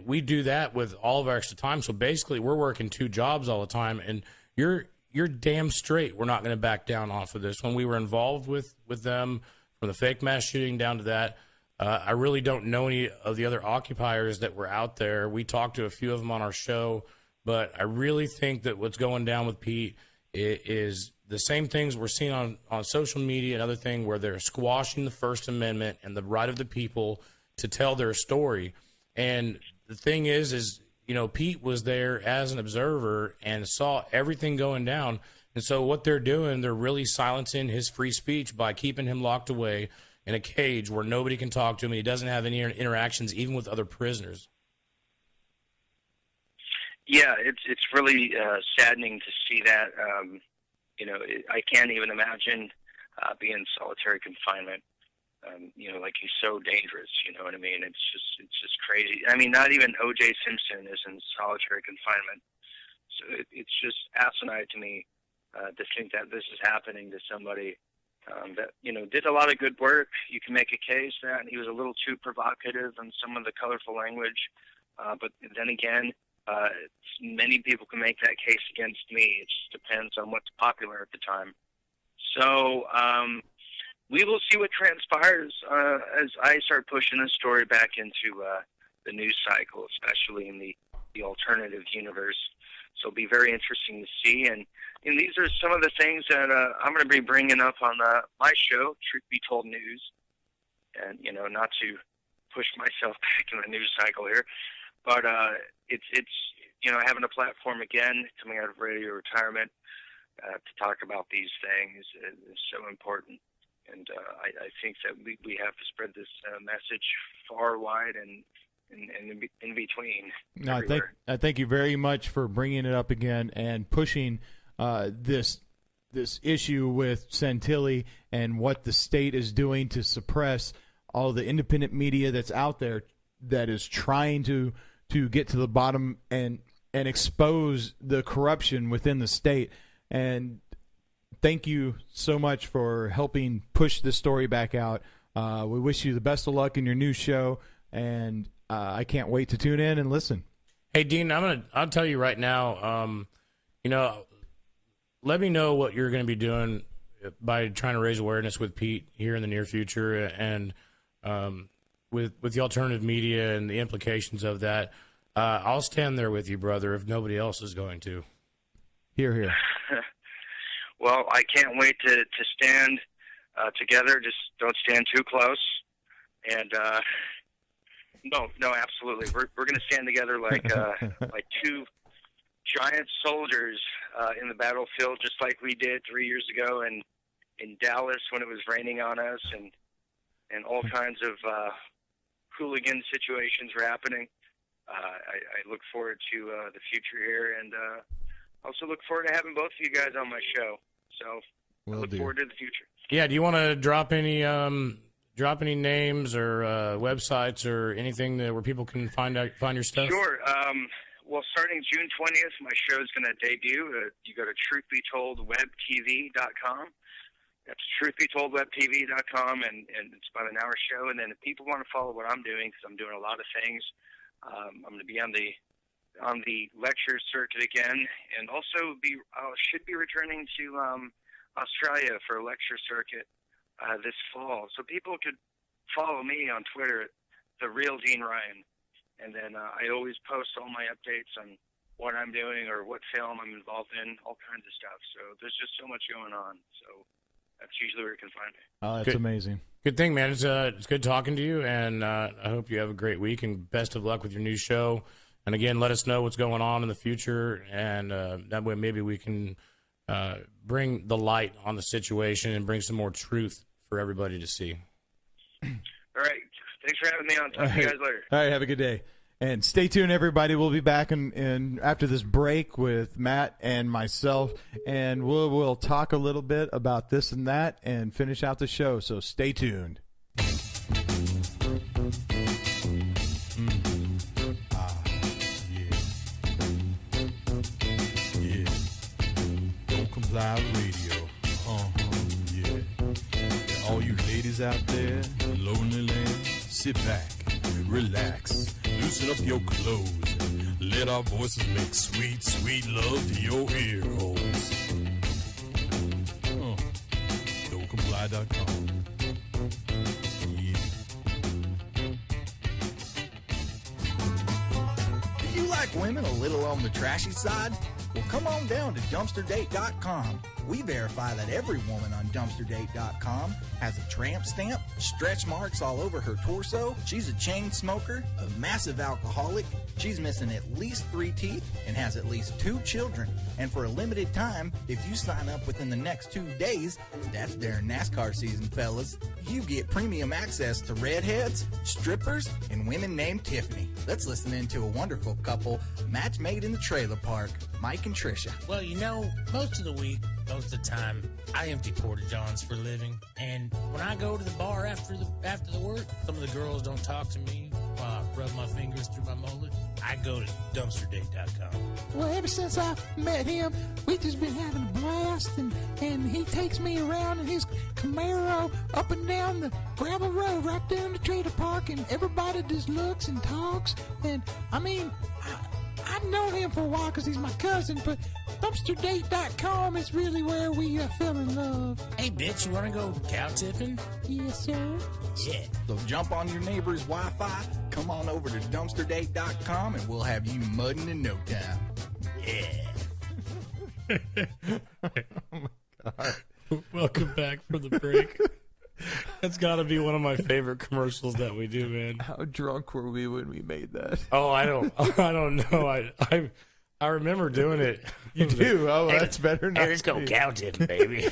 we do that with all of our extra time. So basically, we're working 2 jobs all the time, and you're damn straight we're not going to back down off of this. When we were involved with them, from the fake mass shooting down to that, I really don't know any of the other occupiers that were out there. We talked to a few of them on our show, but I really think that what's going down with Pete is the same things we're seeing on social media and other things, where they're squashing the First Amendment and the right of the people to tell their story. And the thing is Pete was there as an observer and saw everything going down. And so what they're doing, they're really silencing his free speech by keeping him locked away in a cage where nobody can talk to him, and he doesn't have any interactions even with other prisoners. Yeah, it's really saddening to see that. I can't even imagine being in solitary confinement. Like, he's so dangerous. You know what I mean? It's just crazy. I mean, not even O.J. Simpson is in solitary confinement. So it's just asinine to me to think that this is happening to somebody that did a lot of good work. You can make a case that he was a little too provocative in some of the colorful language, but then again, many people can make that case against me. It just depends on what's popular at the time. So we will see what transpires as I start pushing this story back into the news cycle, especially in the alternative universe. So it'll be very interesting to see. And these are some of the things that I'm going to be bringing up on my show, Truth Be Told News. And, not to push myself back in the news cycle here, but it's having a platform again, coming out of radio retirement, to talk about these things is so important. And I think that we have to spread this message far, wide, and in between. No, I thank you very much for bringing it up again and pushing this issue with Santilli and what the state is doing to suppress all the independent media that's out there that is trying to get to the bottom and expose the corruption within the state. And thank you so much for helping push this story back out. We wish you the best of luck in your new show, and I can't wait to tune in and listen. Hey, Dean, I'll tell you right now, let me know what you're going to be doing by trying to raise awareness with Pete here in the near future, and with the alternative media and the implications of that. I'll stand there with you, brother, if nobody else is going to. Hear, hear. Well, I can't wait to stand together. Just don't stand too close. And no, absolutely. We're going to stand together like like two giant soldiers in the battlefield, just like we did 3 years ago in Dallas when it was raining on us, and all kinds of hooligan situations were happening. I look forward to the future here, and also look forward to having both of you guys on my show. So I look forward to the future. Yeah, do you want to drop any names or websites or anything where people can find your stuff? Sure. Well, starting June 20th, my show is going to debut. You go to truthbetoldwebtv.com. That's truthbetoldwebtv.com, and it's about an hour show. And then if people want to follow what I'm doing, because I'm doing a lot of things, I'm going to be on the lecture circuit again, and also should be returning to Australia for a lecture circuit this fall. So people could follow me on Twitter, The Real Dean Ryan. And then I always post all my updates on what I'm doing or what film I'm involved in, all kinds of stuff. So there's just so much going on. So that's usually where you can find me. Oh, that's Good. amazing. Good thing, man. It's good talking to you, and I hope you have a great week, and best of luck with your new show. And again, let us know what's going on in the future, and that way maybe we can bring the light on the situation and bring some more truth for everybody to see. All right. Thanks for having me on. Talk to you guys later. All right, have a good day. And stay tuned, everybody. We'll be back in after this break with Matt and myself, and we'll talk a little bit about this and that and finish out the show. So stay tuned. Yeah. Don't Comply Radio. Yeah. All you ladies out there, lonely land, sit back, relax, loosen up your clothes, and let our voices make sweet, sweet love to your ear holes. Don'tComply.com. Do you like women a little on the trashy side? Well, come on down to DumpsterDate.com. We verify that every woman on DumpsterDate.com has a tramp stamp, stretch marks all over her torso, she's a chain smoker, a massive alcoholic, she's missing at least 3 teeth, and has at least 2 children. And for a limited time, if you sign up within the next 2 days, that's during NASCAR season, fellas, you get premium access to redheads, strippers, and women named Tiffany. Let's listen in to a wonderful couple, match made in the trailer park, Mike and Trisha. Well, you know, most of the week, most of the time, I empty porta-johns for a living. And when I go to the bar after the work, some of the girls don't talk to me while I rub my fingers through my mullet. I go to DumpsterDate.com. Well, ever since I met him, we've just been having a blast, and he takes me around in his Camaro up and down the gravel road right there in the trailer park, and everybody just looks and talks. And, I mean, I've known him for a while because he's my cousin, but DumpsterDate.com is really where we fell in love. Hey, bitch, you want to go cow tipping? Yes, sir. Yeah. So jump on your neighbor's Wi-Fi, come on over to DumpsterDate.com, and we'll have you mudding in no time. Yeah. Oh, my God. Welcome back from the break. That's got to be one of my favorite commercials that we do, man. How drunk were we when we made that? Oh, I don't know. I remember doing it. You do? Oh, Hey, that's better. Hey, let's go count it, baby.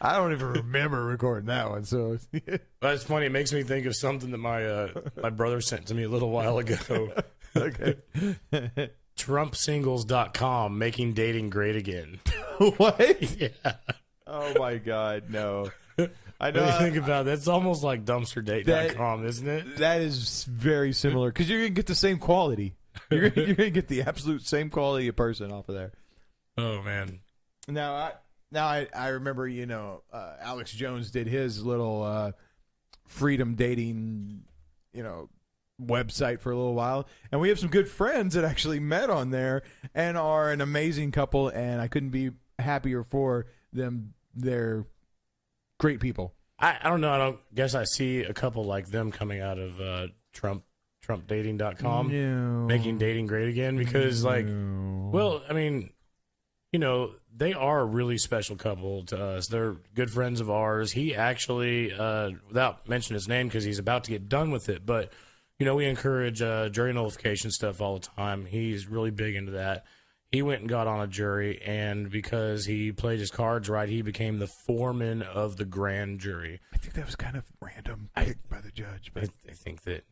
I don't even remember recording that one. So Well, it's funny. It makes me think of something that my brother sent to me a little while ago. Okay. TrumpSingles.com, making dating great again. What? Yeah. Oh my God, no. I know. When you think about it, that's almost like DumpsterDate.com, isn't it? That is very similar because you're gonna get the same quality. You're gonna get the absolute same quality of person off of there. Oh man. Now I remember, Alex Jones did his little freedom dating, website for a little while, and we have some good friends that actually met on there and are an amazing couple, and I couldn't be happier for them. They're great people. I don't know. I don't guess I see a couple like them coming out of TrumpDating.com, No. making dating great again, because well, I mean, they are a really special couple to us. They're good friends of ours. He actually, without mentioning his name because he's about to get done with it, but we encourage jury nullification stuff all the time. He's really big into that. He went and got on a jury, and because he played his cards right, he became the foreman of the grand jury. I think that was kind of random picked by the judge. But I think that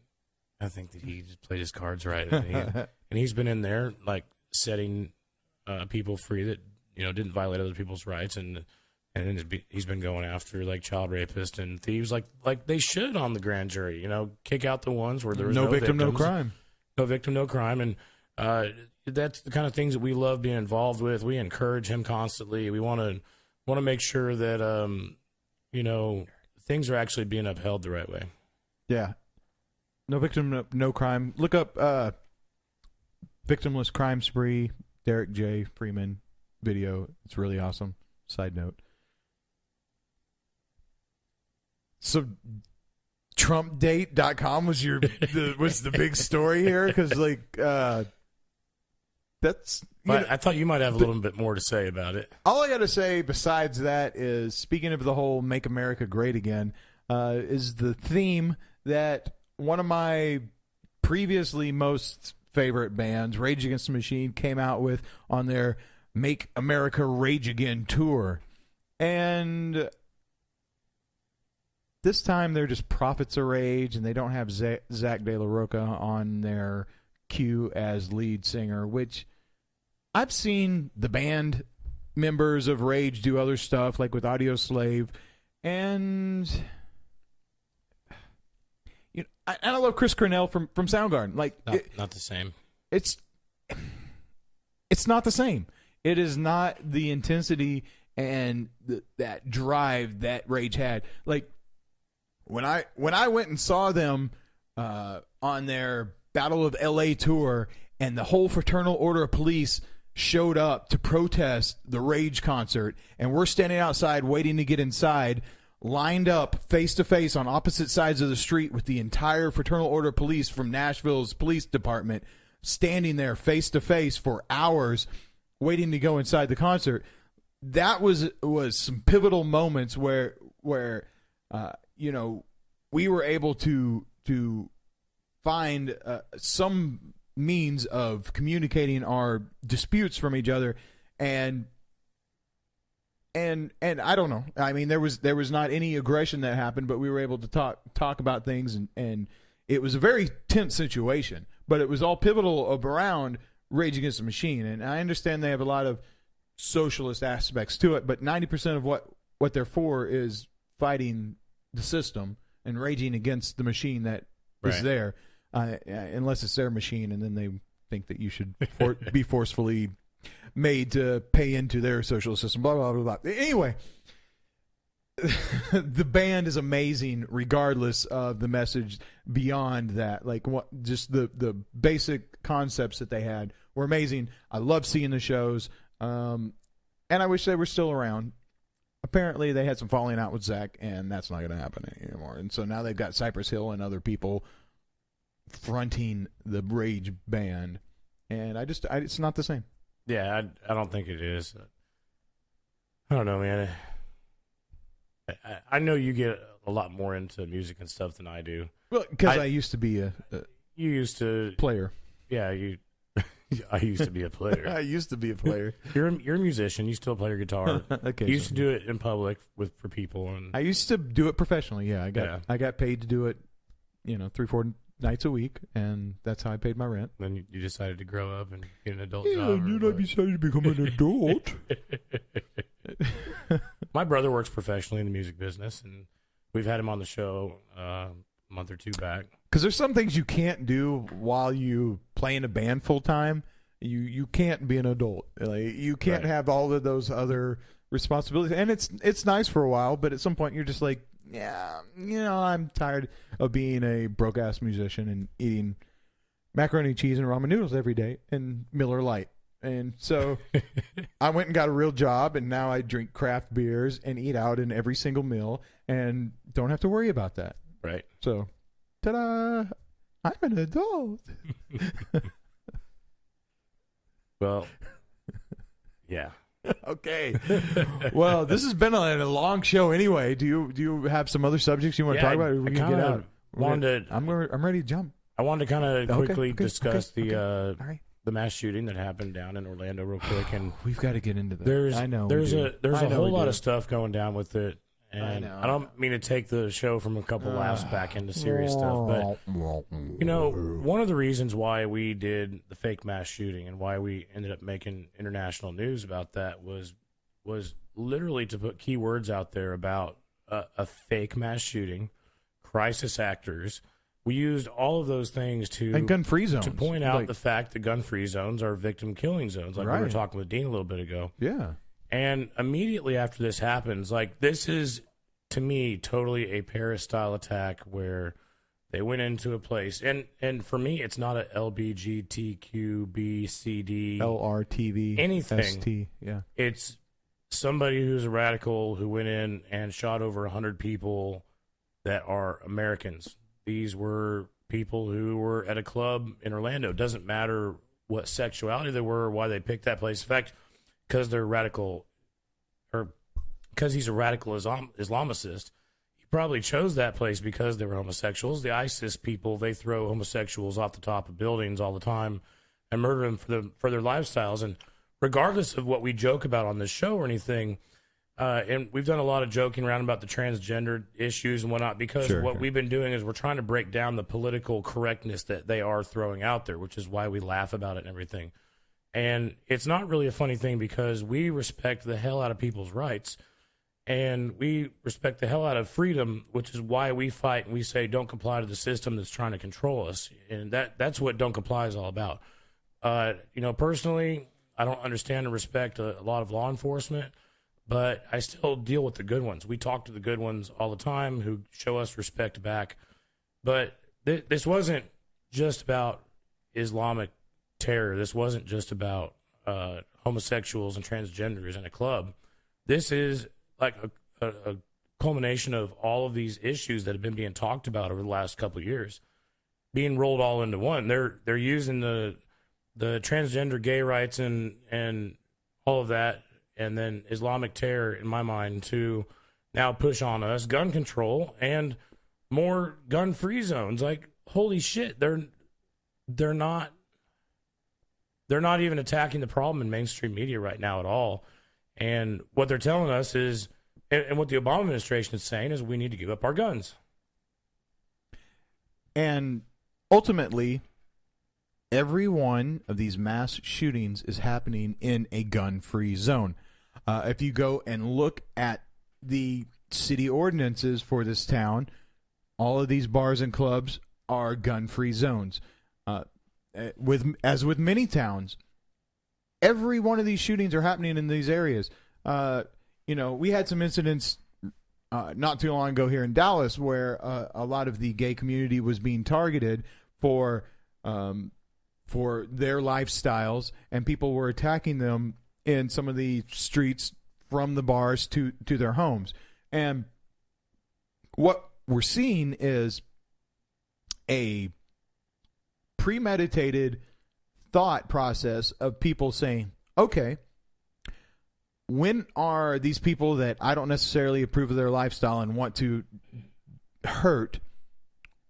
he just played his cards right, and he's been in there like setting people free that didn't violate other people's rights, and he's been going after like child rapists and thieves like they should on the grand jury. Kick out the ones where there was no victim, victims, no crime. No victim, no crime, and that's the kind of things that we love being involved with. We encourage him constantly. We want to make sure that things are actually being upheld the right way. Yeah. No victim, no crime. Look up Victimless Crime Spree, Derek J. Freeman video. It's really awesome. Side note. So TrumpDate.com was was the big story here because that's. But I thought you might have a little bit more to say about it. All I got to say besides that is, speaking of the whole "Make America Great Again," is the theme that one of my previously most favorite bands, Rage Against the Machine, came out with on their "Make America Rage Again" tour, and this time they're just Prophets of Rage, and they don't have Zach De La Rocha on their cue as lead singer, which I've seen the band members of Rage do other stuff, like with Audio Slave, and I love Chris Cornell from Soundgarden. Like, not the same. It's not the same. It is not the intensity and that drive that Rage had. Like, when I went and saw them on their Battle of LA tour, and the whole Fraternal Order of Police showed up to protest the Rage concert, and we're standing outside waiting to get inside, lined up face to face on opposite sides of the street with the entire Fraternal Order of Police from Nashville's police department, standing there face to face for hours waiting to go inside the concert. That was some pivotal moments where we were able to find some means of communicating our disputes from each other, and I don't know. I mean, there was not any aggression that happened, but we were able to talk about things, and it was a very tense situation. But it was all pivotal around Rage Against the Machine, and I understand they have a lot of socialist aspects to it, but 90% of what they're for is fighting the system and raging against the machine that is there. Unless it's their machine, and then they think that you should be forcefully made to pay into their social system, blah, blah, blah, blah. Anyway, the band is amazing regardless of the message beyond that. Like, just the basic concepts that they had were amazing. I love seeing the shows, and I wish they were still around. Apparently, they had some falling out with Zach, and that's not going to happen anymore. And so now they've got Cypress Hill and other people fronting the Rage band, and it's not the same. Yeah, I don't think it is. I don't know, man. I know you get a lot more into music and stuff than I do. Well, because I used to be you used to player. Yeah, I used to be a player. I used to be a player. You're a musician. You still play your guitar. You used to do it in public for people. And I used to do it professionally. Yeah, I got paid to do it. 3-4 nights a week, and that's how I paid my rent. Then you decided to grow up and get an adult job. Yeah, I decided to become an adult. My brother works professionally in the music business, and we've had him on the show a month or two back. Because there's some things you can't do while you play in a band full time. You can't be an adult. Like, you can't have all of those other responsibilities. And it's nice for a while, but at some point you're just like, yeah, I'm tired of being a broke ass musician and eating macaroni and cheese and ramen noodles every day and Miller Lite. And so I went and got a real job, and now I drink craft beers and eat out in every single meal and don't have to worry about that. Right. So, ta-da! I'm an adult. Well, yeah. Okay. Well, this has been a long show anyway. Do you have some other subjects you want to talk about? We can get out. I'm ready to jump. I wanted to kind of quickly discuss the mass shooting that happened down in Orlando real quick, and we've got to get into that. There's a whole lot of stuff going down with it, and I don't mean to take the show from a couple laughs back into serious stuff, but one of the reasons why we did the fake mass shooting and why we ended up making international news about that was literally to put keywords out there about a fake mass shooting, crisis actors. We used all of those things and gun-free zones to point out the fact that gun-free zones are victim-killing zones, like we were talking with Dean a little bit ago. Yeah. And immediately after this happens, this is, to me, totally a Paris-style attack where they went into a place. And for me, it's not a LBGTQBCD. LRTV. Anything. ST, yeah. It's somebody who's a radical who went in and shot over 100 people that are Americans. These were people who were at a club in Orlando. It doesn't matter what sexuality they were, or why they picked that place. In fact, because they're radical, or because he's a radical Islamicist, he probably chose that place because they were homosexuals. The ISIS people, they throw homosexuals off the top of buildings all the time and murder them for their lifestyles. And regardless of what we joke about on this show or anything, and we've done a lot of joking around about the transgender issues and whatnot, because what we've been doing is we're trying to break down the political correctness that they are throwing out there, which is why we laugh about it and everything. And it's not really a funny thing, because we respect the hell out of people's rights, and we respect the hell out of freedom, which is why we fight and we say don't comply to the system that's trying to control us. And that's what don't comply is all about. Personally, I don't understand and respect a lot of law enforcement, but I still deal with the good ones. We talk to the good ones all the time who show us respect back. But this wasn't just about Islamic terror. This wasn't just about homosexuals and transgenders in a club. This is like a culmination of all of these issues that have been being talked about over the last couple of years, being rolled all into one. They're using the transgender gay rights and all of that, and then Islamic terror, in my mind, to now push on us gun control and more gun-free zones. Like, holy shit, they're not even attacking the problem in mainstream media right now at all. And what they're telling us is, and what the Obama administration is saying, is we need to give up our guns. And ultimately, every one of these mass shootings is happening in a gun-free zone. If you go and look at the city ordinances for this town, all of these bars and clubs are gun-free zones. As with many towns, every one of these shootings are happening in these areas. We had some incidents not too long ago here in Dallas where a lot of the gay community was being targeted for their lifestyles, and people were attacking them in some of the streets from the bars to their homes. And what we're seeing is a premeditated thought process of people saying, okay, when are these people that I don't necessarily approve of their lifestyle and want to hurt,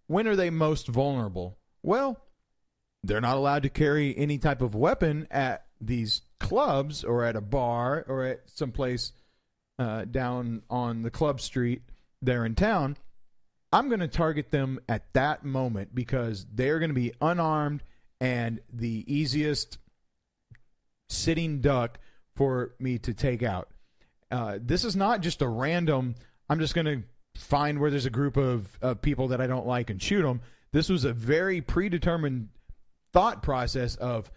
when are they most vulnerable? Well, they're not allowed to carry any type of weapon at these clubs or at a bar or at some place down on the club street there in town. I'm going to target them at that moment because they're going to be unarmed and the easiest sitting duck for me to take out. This is not just a random, I'm just going to find where there's a group of people that I don't like and shoot them. This was a very predetermined thought process of,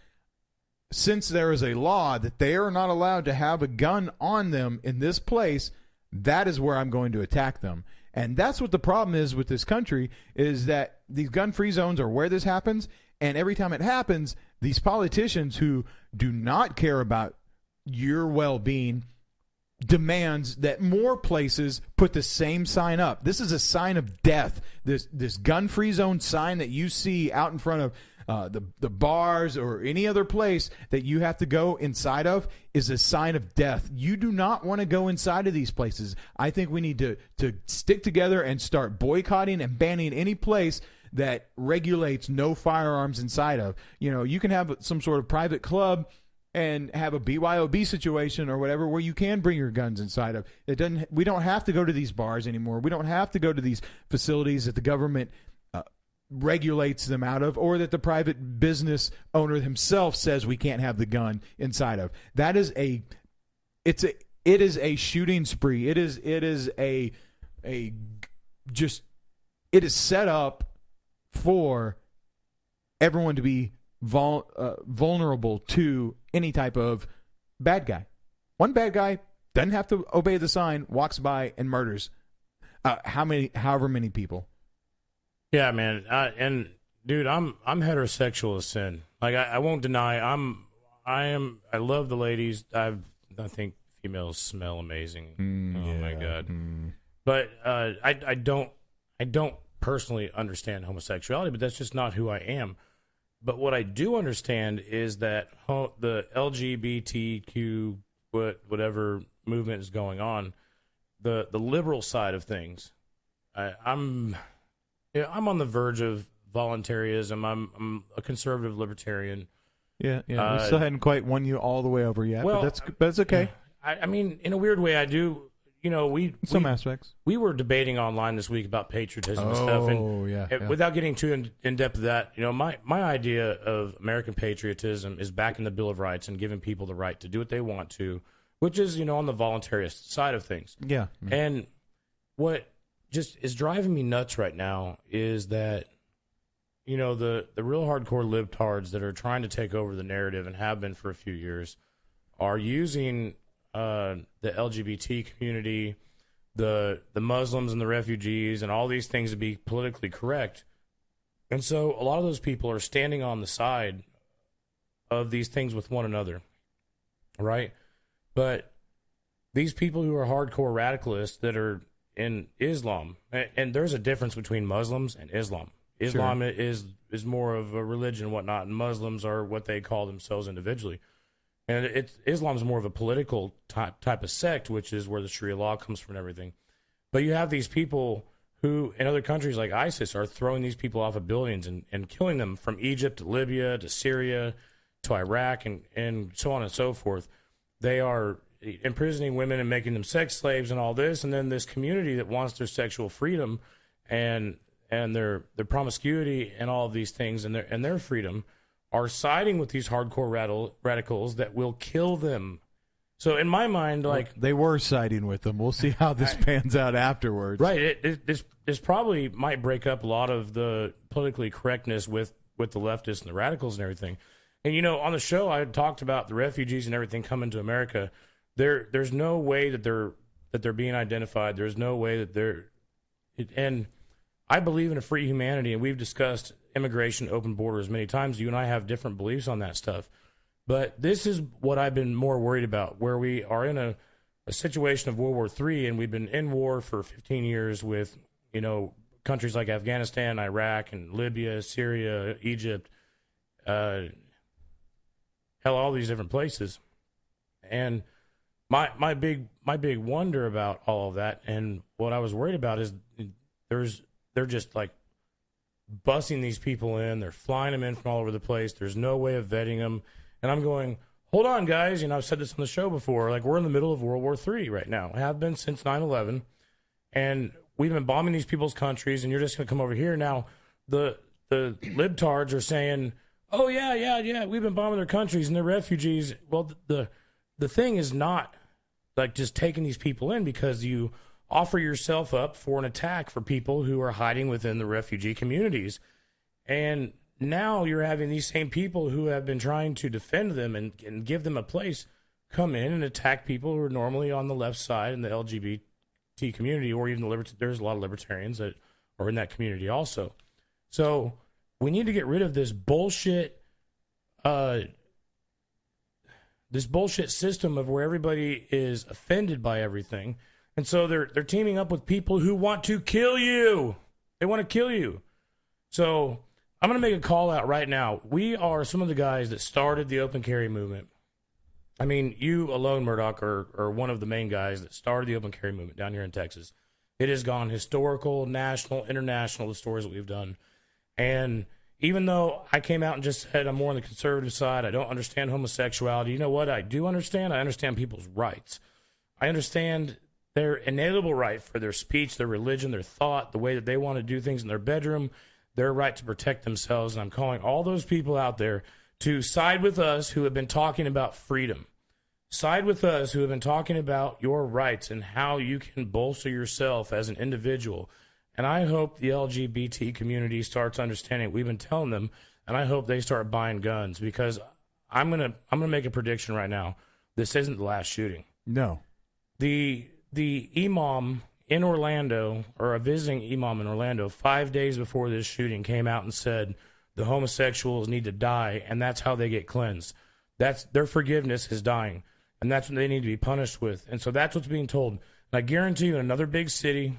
since there is a law that they are not allowed to have a gun on them in this place, that is where I'm going to attack them. And that's what the problem is with this country, is that these gun-free zones are where this happens, and every time it happens, these politicians who do not care about your well-being demands that more places put the same sign up. This is a sign of death. This gun-free zone sign that you see out in front of the bars or any other place that you have to go inside of is a sign of death. You do not want to go inside of these places. I think we need to stick together and start boycotting and banning any place that regulates no firearms inside of. You can have some sort of private club and have a BYOB situation or whatever where you can bring your guns inside of. We don't have to go to these bars anymore. We don't have to go to these facilities that the government regulates them out of, or that the private business owner himself says we can't have the gun inside of. It is a shooting spree. It is set up for everyone to be vulnerable to any type of bad guy. One bad guy doesn't have to obey the sign, walks by and murders however many people. Yeah, man. And dude, I'm heterosexual as sin. Like, I won't deny I love the ladies. I think females smell amazing. My God. But I don't personally understand homosexuality, but that's just not who I am. But what I do understand is that the LGBTQ whatever movement is going on, the liberal side of things, I'm on the verge of voluntarism. I'm a conservative libertarian. Yeah. We still hadn't quite won you all the way over yet, Well, but that's okay. I mean, in a weird way, I do. Some aspects. We were debating online this week about patriotism and stuff, and yeah. without getting too in depth of that, my idea of American patriotism is back in the Bill of Rights and giving people the right to do what they want to, which is on the voluntarist side of things. Yeah. And what just is driving me nuts right now is that the real hardcore libtards that are trying to take over the narrative and have been for a few years are using the LGBT community, the Muslims and the refugees and all these things to be politically correct. And so a lot of those people are standing on the side of these things with one another, right? But these people who are hardcore radicalists that are in Islam, and there's a difference between Muslims and Islam. Islam is more of a religion and whatnot, and Muslims are what they call themselves individually. And Islam's more of a political type of sect, which is where the Sharia law comes from and everything. But you have these people who, in other countries like ISIS, are throwing these people off of buildings and killing them, from Egypt to Libya to Syria to Iraq and so on and so forth. They are imprisoning women and making them sex slaves and all this. And then this community that wants their sexual freedom and their promiscuity and all of these things and their freedom are siding with these hardcore radicals that will kill them. So in my mind, they were siding with them. We'll see how this pans out afterwards. Right. This probably might break up a lot of the politically correctness with the leftists and the radicals and everything. And on the show, I talked about the refugees and everything coming to America. There's no way that they're being identified. There's no way that and I believe in a free humanity, and we've discussed immigration, open borders many times. You and I have different beliefs on that stuff. But this is what I've been more worried about, where we are in a situation of World War III, and we've been in war for 15 years with, countries like Afghanistan, Iraq, and Libya, Syria, Egypt, hell, all these different places. And my big wonder about all of that, and what I was worried about is they're just like bussing these people in. They're flying them in from all over the place. There's no way of vetting them. And I'm going, hold on, guys. I've said this on the show before. We're in the middle of World War III right now. I have been since 9/11. And we've been bombing these people's countries, and you're just going to come over here. Now, the libtards are saying, oh, yeah, we've been bombing their countries, and they're refugees. Well, the thing is not just taking these people in, because you offer yourself up for an attack for people who are hiding within the refugee communities. And now you're having these same people who have been trying to defend them and give them a place come in and attack people who are normally on the left side in the LGBT community, or even there's a lot of libertarians that are in that community also. So we need to get rid of this bullshit system of where everybody is offended by everything. And so they're teaming up with people who want to kill you. They want to kill you. So I'm going to make a call out right now. We are some of the guys that started the open carry movement. I mean, you alone, Murdoch, are one of the main guys that started the open carry movement down here in Texas. It has gone historical, national, international, the stories that we've done. And even though I came out and just said I'm more on the conservative side, I don't understand homosexuality. You know what I do understand? I understand people's rights. I understand their inalienable right for their speech, their religion, their thought, the way that they want to do things in their bedroom, their right to protect themselves. And I'm calling all those people out there to side with us who have been talking about freedom. Side with us who have been talking about your rights and how you can bolster yourself as an individual. And I hope the LGBT community starts understanding what we've been telling them, and I hope they start buying guns, because I'm gonna make a prediction right now. This isn't the last shooting. No. The imam in Orlando, or a visiting imam in Orlando, 5 days before this shooting, came out and said the homosexuals need to die, and that's how they get cleansed. That's their forgiveness is dying, and that's what they need to be punished with. And so that's what's being told. And I guarantee you, in another big city,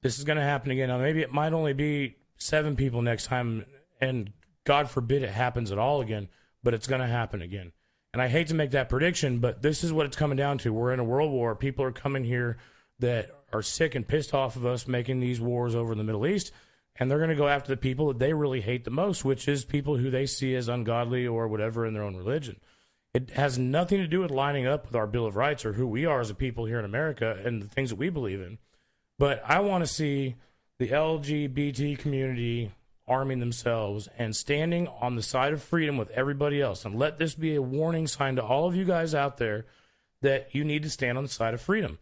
this is going to happen again. Now, maybe it might only be 7 people next time, and God forbid it happens at all again, but it's going to happen again. And I hate to make that prediction, but this is what it's coming down to. We're in a world war. People are coming here that are sick and pissed off of us making these wars over in the Middle East, and they're going to go after the people that they really hate the most, which is people who they see as ungodly or whatever in their own religion. It has nothing to do with lining up with our Bill of Rights or who we are as a people here in America and the things that we believe in. But I want to see the LGBT community arming themselves and standing on the side of freedom with everybody else. And let this be a warning sign to all of you guys out there that you need to stand on the side of freedom.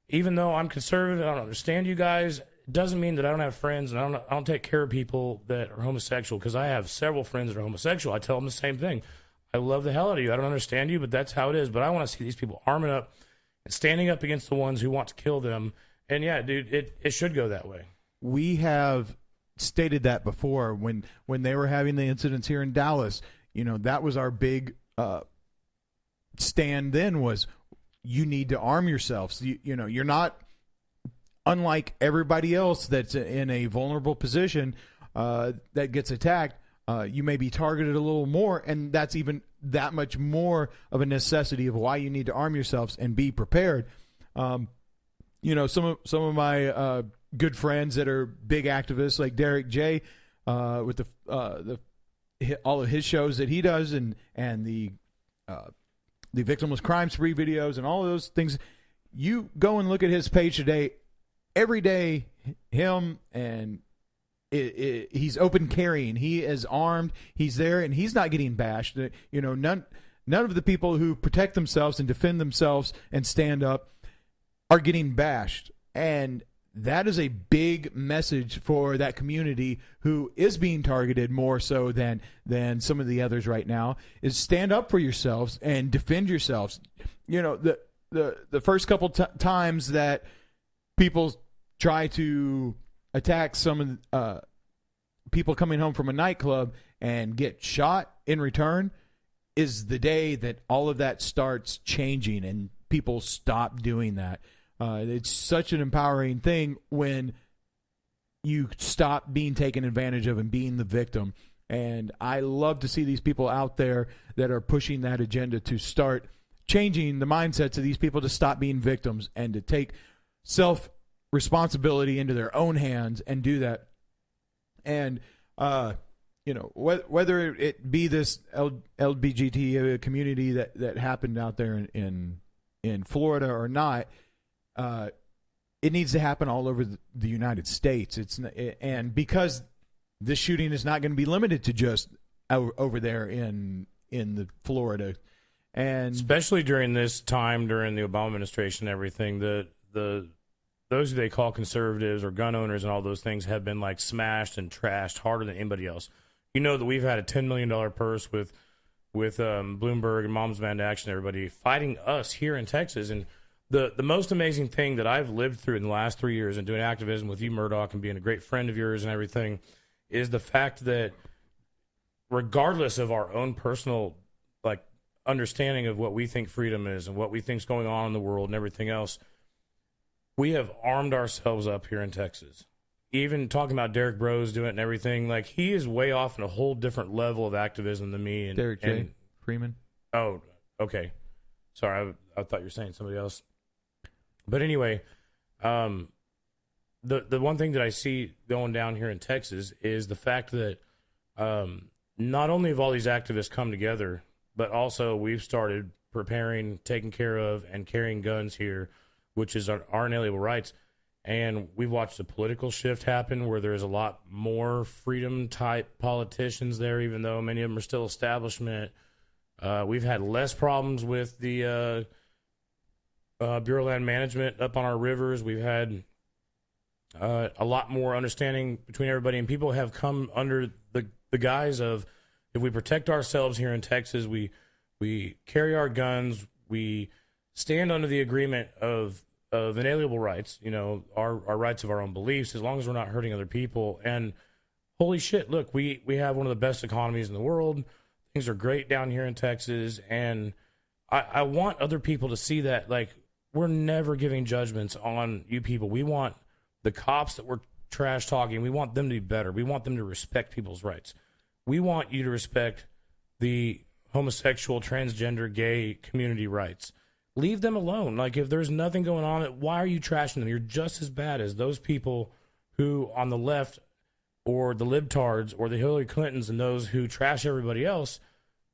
Even though I'm conservative, I don't understand you guys, it doesn't mean that I don't have friends and I don't take care of people that are homosexual, because I have several friends that are homosexual. I tell them the same thing. I love the hell out of you. I don't understand you, but that's how it is. But I want to see these people arming up and standing up against the ones who want to kill them. And yeah, dude, it should go that way. We have stated that before when they were having the incidents here in Dallas. You know, that was our big stand then, was you need to arm yourselves. You know, you're not unlike everybody else that's in a vulnerable position that gets attacked. You may be targeted a little more, and that's even that much more of a necessity of why you need to arm yourselves and be prepared. You know, some of my good friends that are big activists, like Derek J, with all of his shows that he does, and the Victimless Crime Spree videos and all of those things. You go and look at his page today. Every day, him and he's open carrying. He is armed. He's there, and he's not getting bashed. You know, none of the people who protect themselves and defend themselves and stand up are getting bashed. And that is a big message for that community who is being targeted more so than some of the others right now, is stand up for yourselves and defend yourselves. You know, the first couple times that people try to attack some of people coming home from a nightclub and get shot in return is the day that all of that starts changing and people stop doing that. It's such an empowering thing when you stop being taken advantage of and being the victim. And I love to see these people out there that are pushing that agenda to start changing the mindsets of these people to stop being victims and to take self-responsibility into their own hands and do that. And, you know, whether it be this LGBT community that happened out there in Florida or not, it needs to happen all over the United States. And because this shooting is not going to be limited to just over there in the Florida, and especially during this time during the Obama administration and everything, those who they call conservatives or gun owners and all those things have been like smashed and trashed harder than anybody else. You know that we've had a $10 million purse with Bloomberg and Moms Band Action, everybody fighting us here in Texas. And the most amazing thing that I've lived through in the last 3 years and doing activism with you, Murdoch, and being a great friend of yours and everything, is the fact that regardless of our own personal like understanding of what we think freedom is and what we think is going on in the world and everything else, we have armed ourselves up here in Texas. Even talking about Derek Bros doing it and everything, like he is way off in a whole different level of activism than me. And Derek J. Freeman. Oh, okay. Sorry, I thought you were saying somebody else. But anyway, the one thing that I see going down here in Texas is the fact that not only have all these activists come together, but also we've started preparing, taking care of, and carrying guns here, which is our inalienable rights. And we've watched a political shift happen where there's a lot more freedom-type politicians there, even though many of them are still establishment. We've had less problems with the Bureau of Land Management up on our rivers. We've had a lot more understanding between everybody, and people have come under the guise of, if we protect ourselves here in Texas, we carry our guns, we stand under the agreement of inalienable rights, you know, our rights of our own beliefs, as long as we're not hurting other people. And holy shit, look, we have one of the best economies in the world. Things are great down here in Texas, and I want other people to see that, like, we're never giving judgments on you people. We want the cops that we're trash talking, we want them to be better. We want them to respect people's rights. we want you to respect the homosexual, transgender, gay community rights. Leave them alone. Like, if there's nothing going on, why are you trashing them? You're just as bad as those people who on the left, or the libtards, or the Hillary Clintons, and those who trash everybody else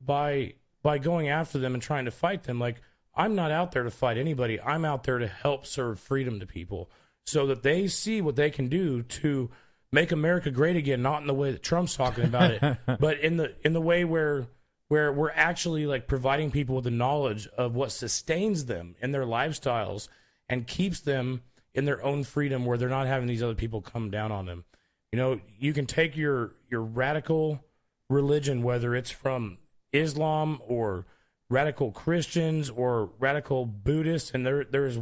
by going after them and trying to fight them. Like, I'm not out there to fight anybody. I'm out there to help serve freedom to people so that they see what they can do to make America great again, not in the way that Trump's talking about it, but in the way where we're actually like providing people with the knowledge of what sustains them in their lifestyles and keeps them in their own freedom, where they're not having these other people come down on them. You know, you can take your radical religion, whether it's from Islam or radical Christians or radical Buddhists, and there's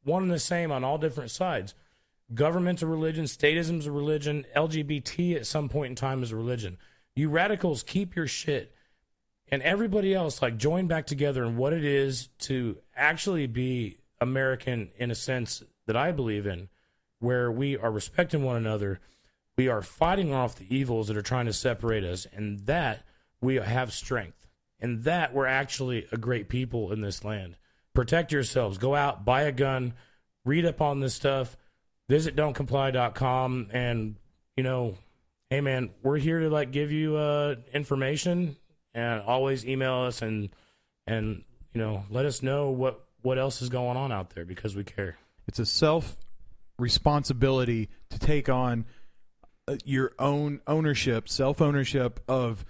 one and the same on all different sides. Government's a religion, statism's a religion, LGBT at some point in time is a religion. You radicals keep your shit, and everybody else, like, join back together in what it is to actually be American in a sense that I believe in, where we are respecting one another, we are fighting off the evils that are trying to separate us, and that we have strength, and that we're actually a great people in this land. Protect yourselves. Go out, buy a gun, read up on this stuff, visit don'tcomply.com, and, you know, hey, man, we're here to, like, give you information, and always email us and you know, let us know what else is going on out there, because we care. It's a self-responsibility to take on your own ownership, self-ownership of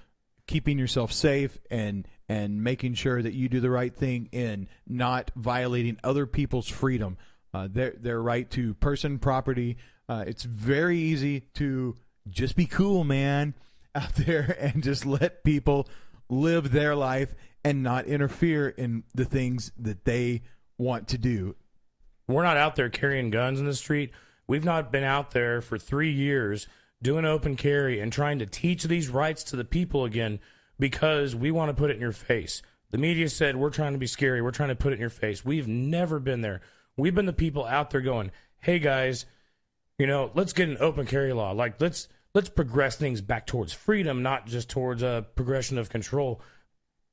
keeping yourself safe and making sure that you do the right thing in not violating other people's freedom, their right to person, property. It's very easy to just be cool, man, out there and just let people live their life and not interfere in the things that they want to do. We're not out there carrying guns in the street. We've not been out there for 3 years doing open carry and trying to teach these rights to the people again because we want to put it in your face. The media said we're trying to be scary. We're trying to put it in your face. We've never been there. We've been the people out there going, hey, guys, you know, let's get an open carry law. Like, let's progress things back towards freedom, not just towards a progression of control.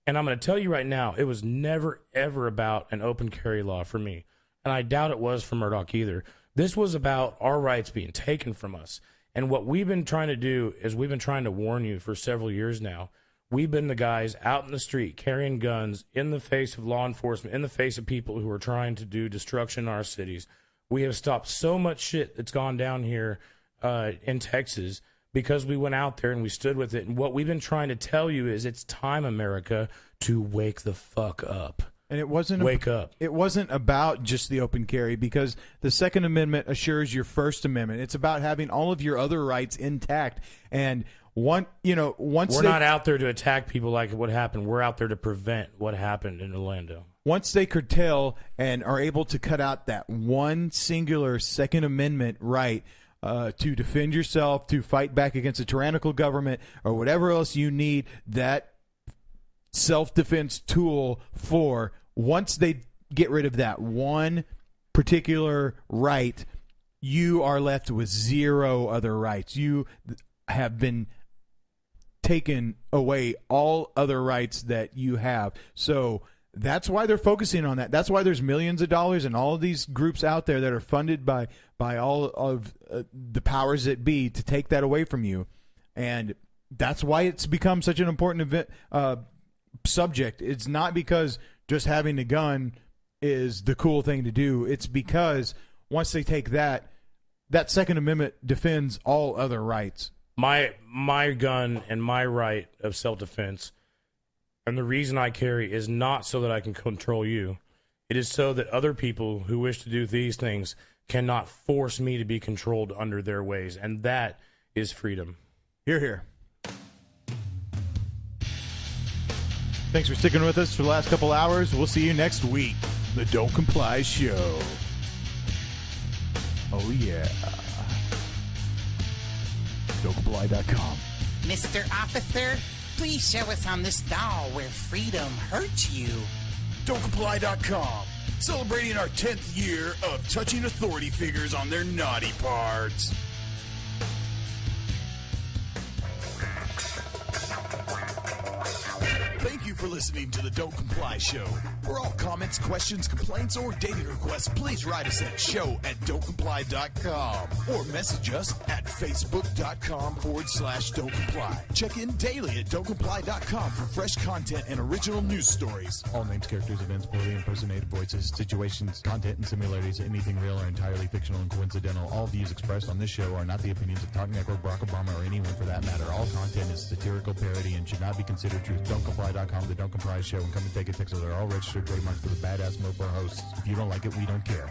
And I'm going to tell you right now, it was never, ever about an open carry law for me. And I doubt it was for Murdoch either. This was about our rights being taken from us. And what we've been trying to do is we've been trying to warn you for several years now. We've been the guys out in the street carrying guns in the face of law enforcement, in the face of people who are trying to do destruction in our cities. We have stopped so much shit that's gone down here in Texas because we went out there and we stood with it. And what we've been trying to tell you is it's time, America, to wake the fuck up. And it wasn't wake up. It wasn't about just the open carry, because the Second Amendment assures your First Amendment. It's about having all of your other rights intact. And once we're not out there to attack people like what happened. We're out there to prevent what happened in Orlando. Once they curtail and are able to cut out that one singular Second Amendment right to defend yourself, to fight back against a tyrannical government, or whatever else you need that self-defense tool for, once they get rid of that one particular right, you are left with zero other rights. You have been taken away all other rights that you have. So that's why they're focusing on that. That's why there's millions of dollars and all of these groups out there that are funded by all of the powers that be to take that away from you. And that's why it's become such an important event, subject. It's not because just having a gun is the cool thing to do. It's because once they take that Second Amendment defends all other rights. My gun and my right of self-defense, and the reason I carry, is not so that I can control you. It is so that other people who wish to do these things cannot force me to be controlled under their ways, and that is freedom. Hear, hear. Thanks for sticking with us for the last couple hours. We'll see you next week. The Don't Comply Show. Oh, yeah. Don'tComply.com. Mr. Officer, please show us on this doll where freedom hurts you. Don'tComply.com. Celebrating our 10th year of touching authority figures on their naughty parts. for listening to the Don't Comply Show. For all comments, questions, complaints, or dating requests, please write us at show@don'tcomply.com or message us at facebook.com/Don't Comply. Check in daily at don'tcomply.com for fresh content and original news stories. All names, characters, events, poorly impersonated voices, situations, content, and similarities, anything real or entirely fictional and coincidental. All views expressed on this show are not the opinions of Talk Network, Barack Obama, or anyone for that matter. All content is satirical parody and should not be considered truth. Don'tComply.com, The Don't Comply Show, and Come and Take a Text are all registered trademarks for the Badass Mofo hosts. If you don't like it, we don't care.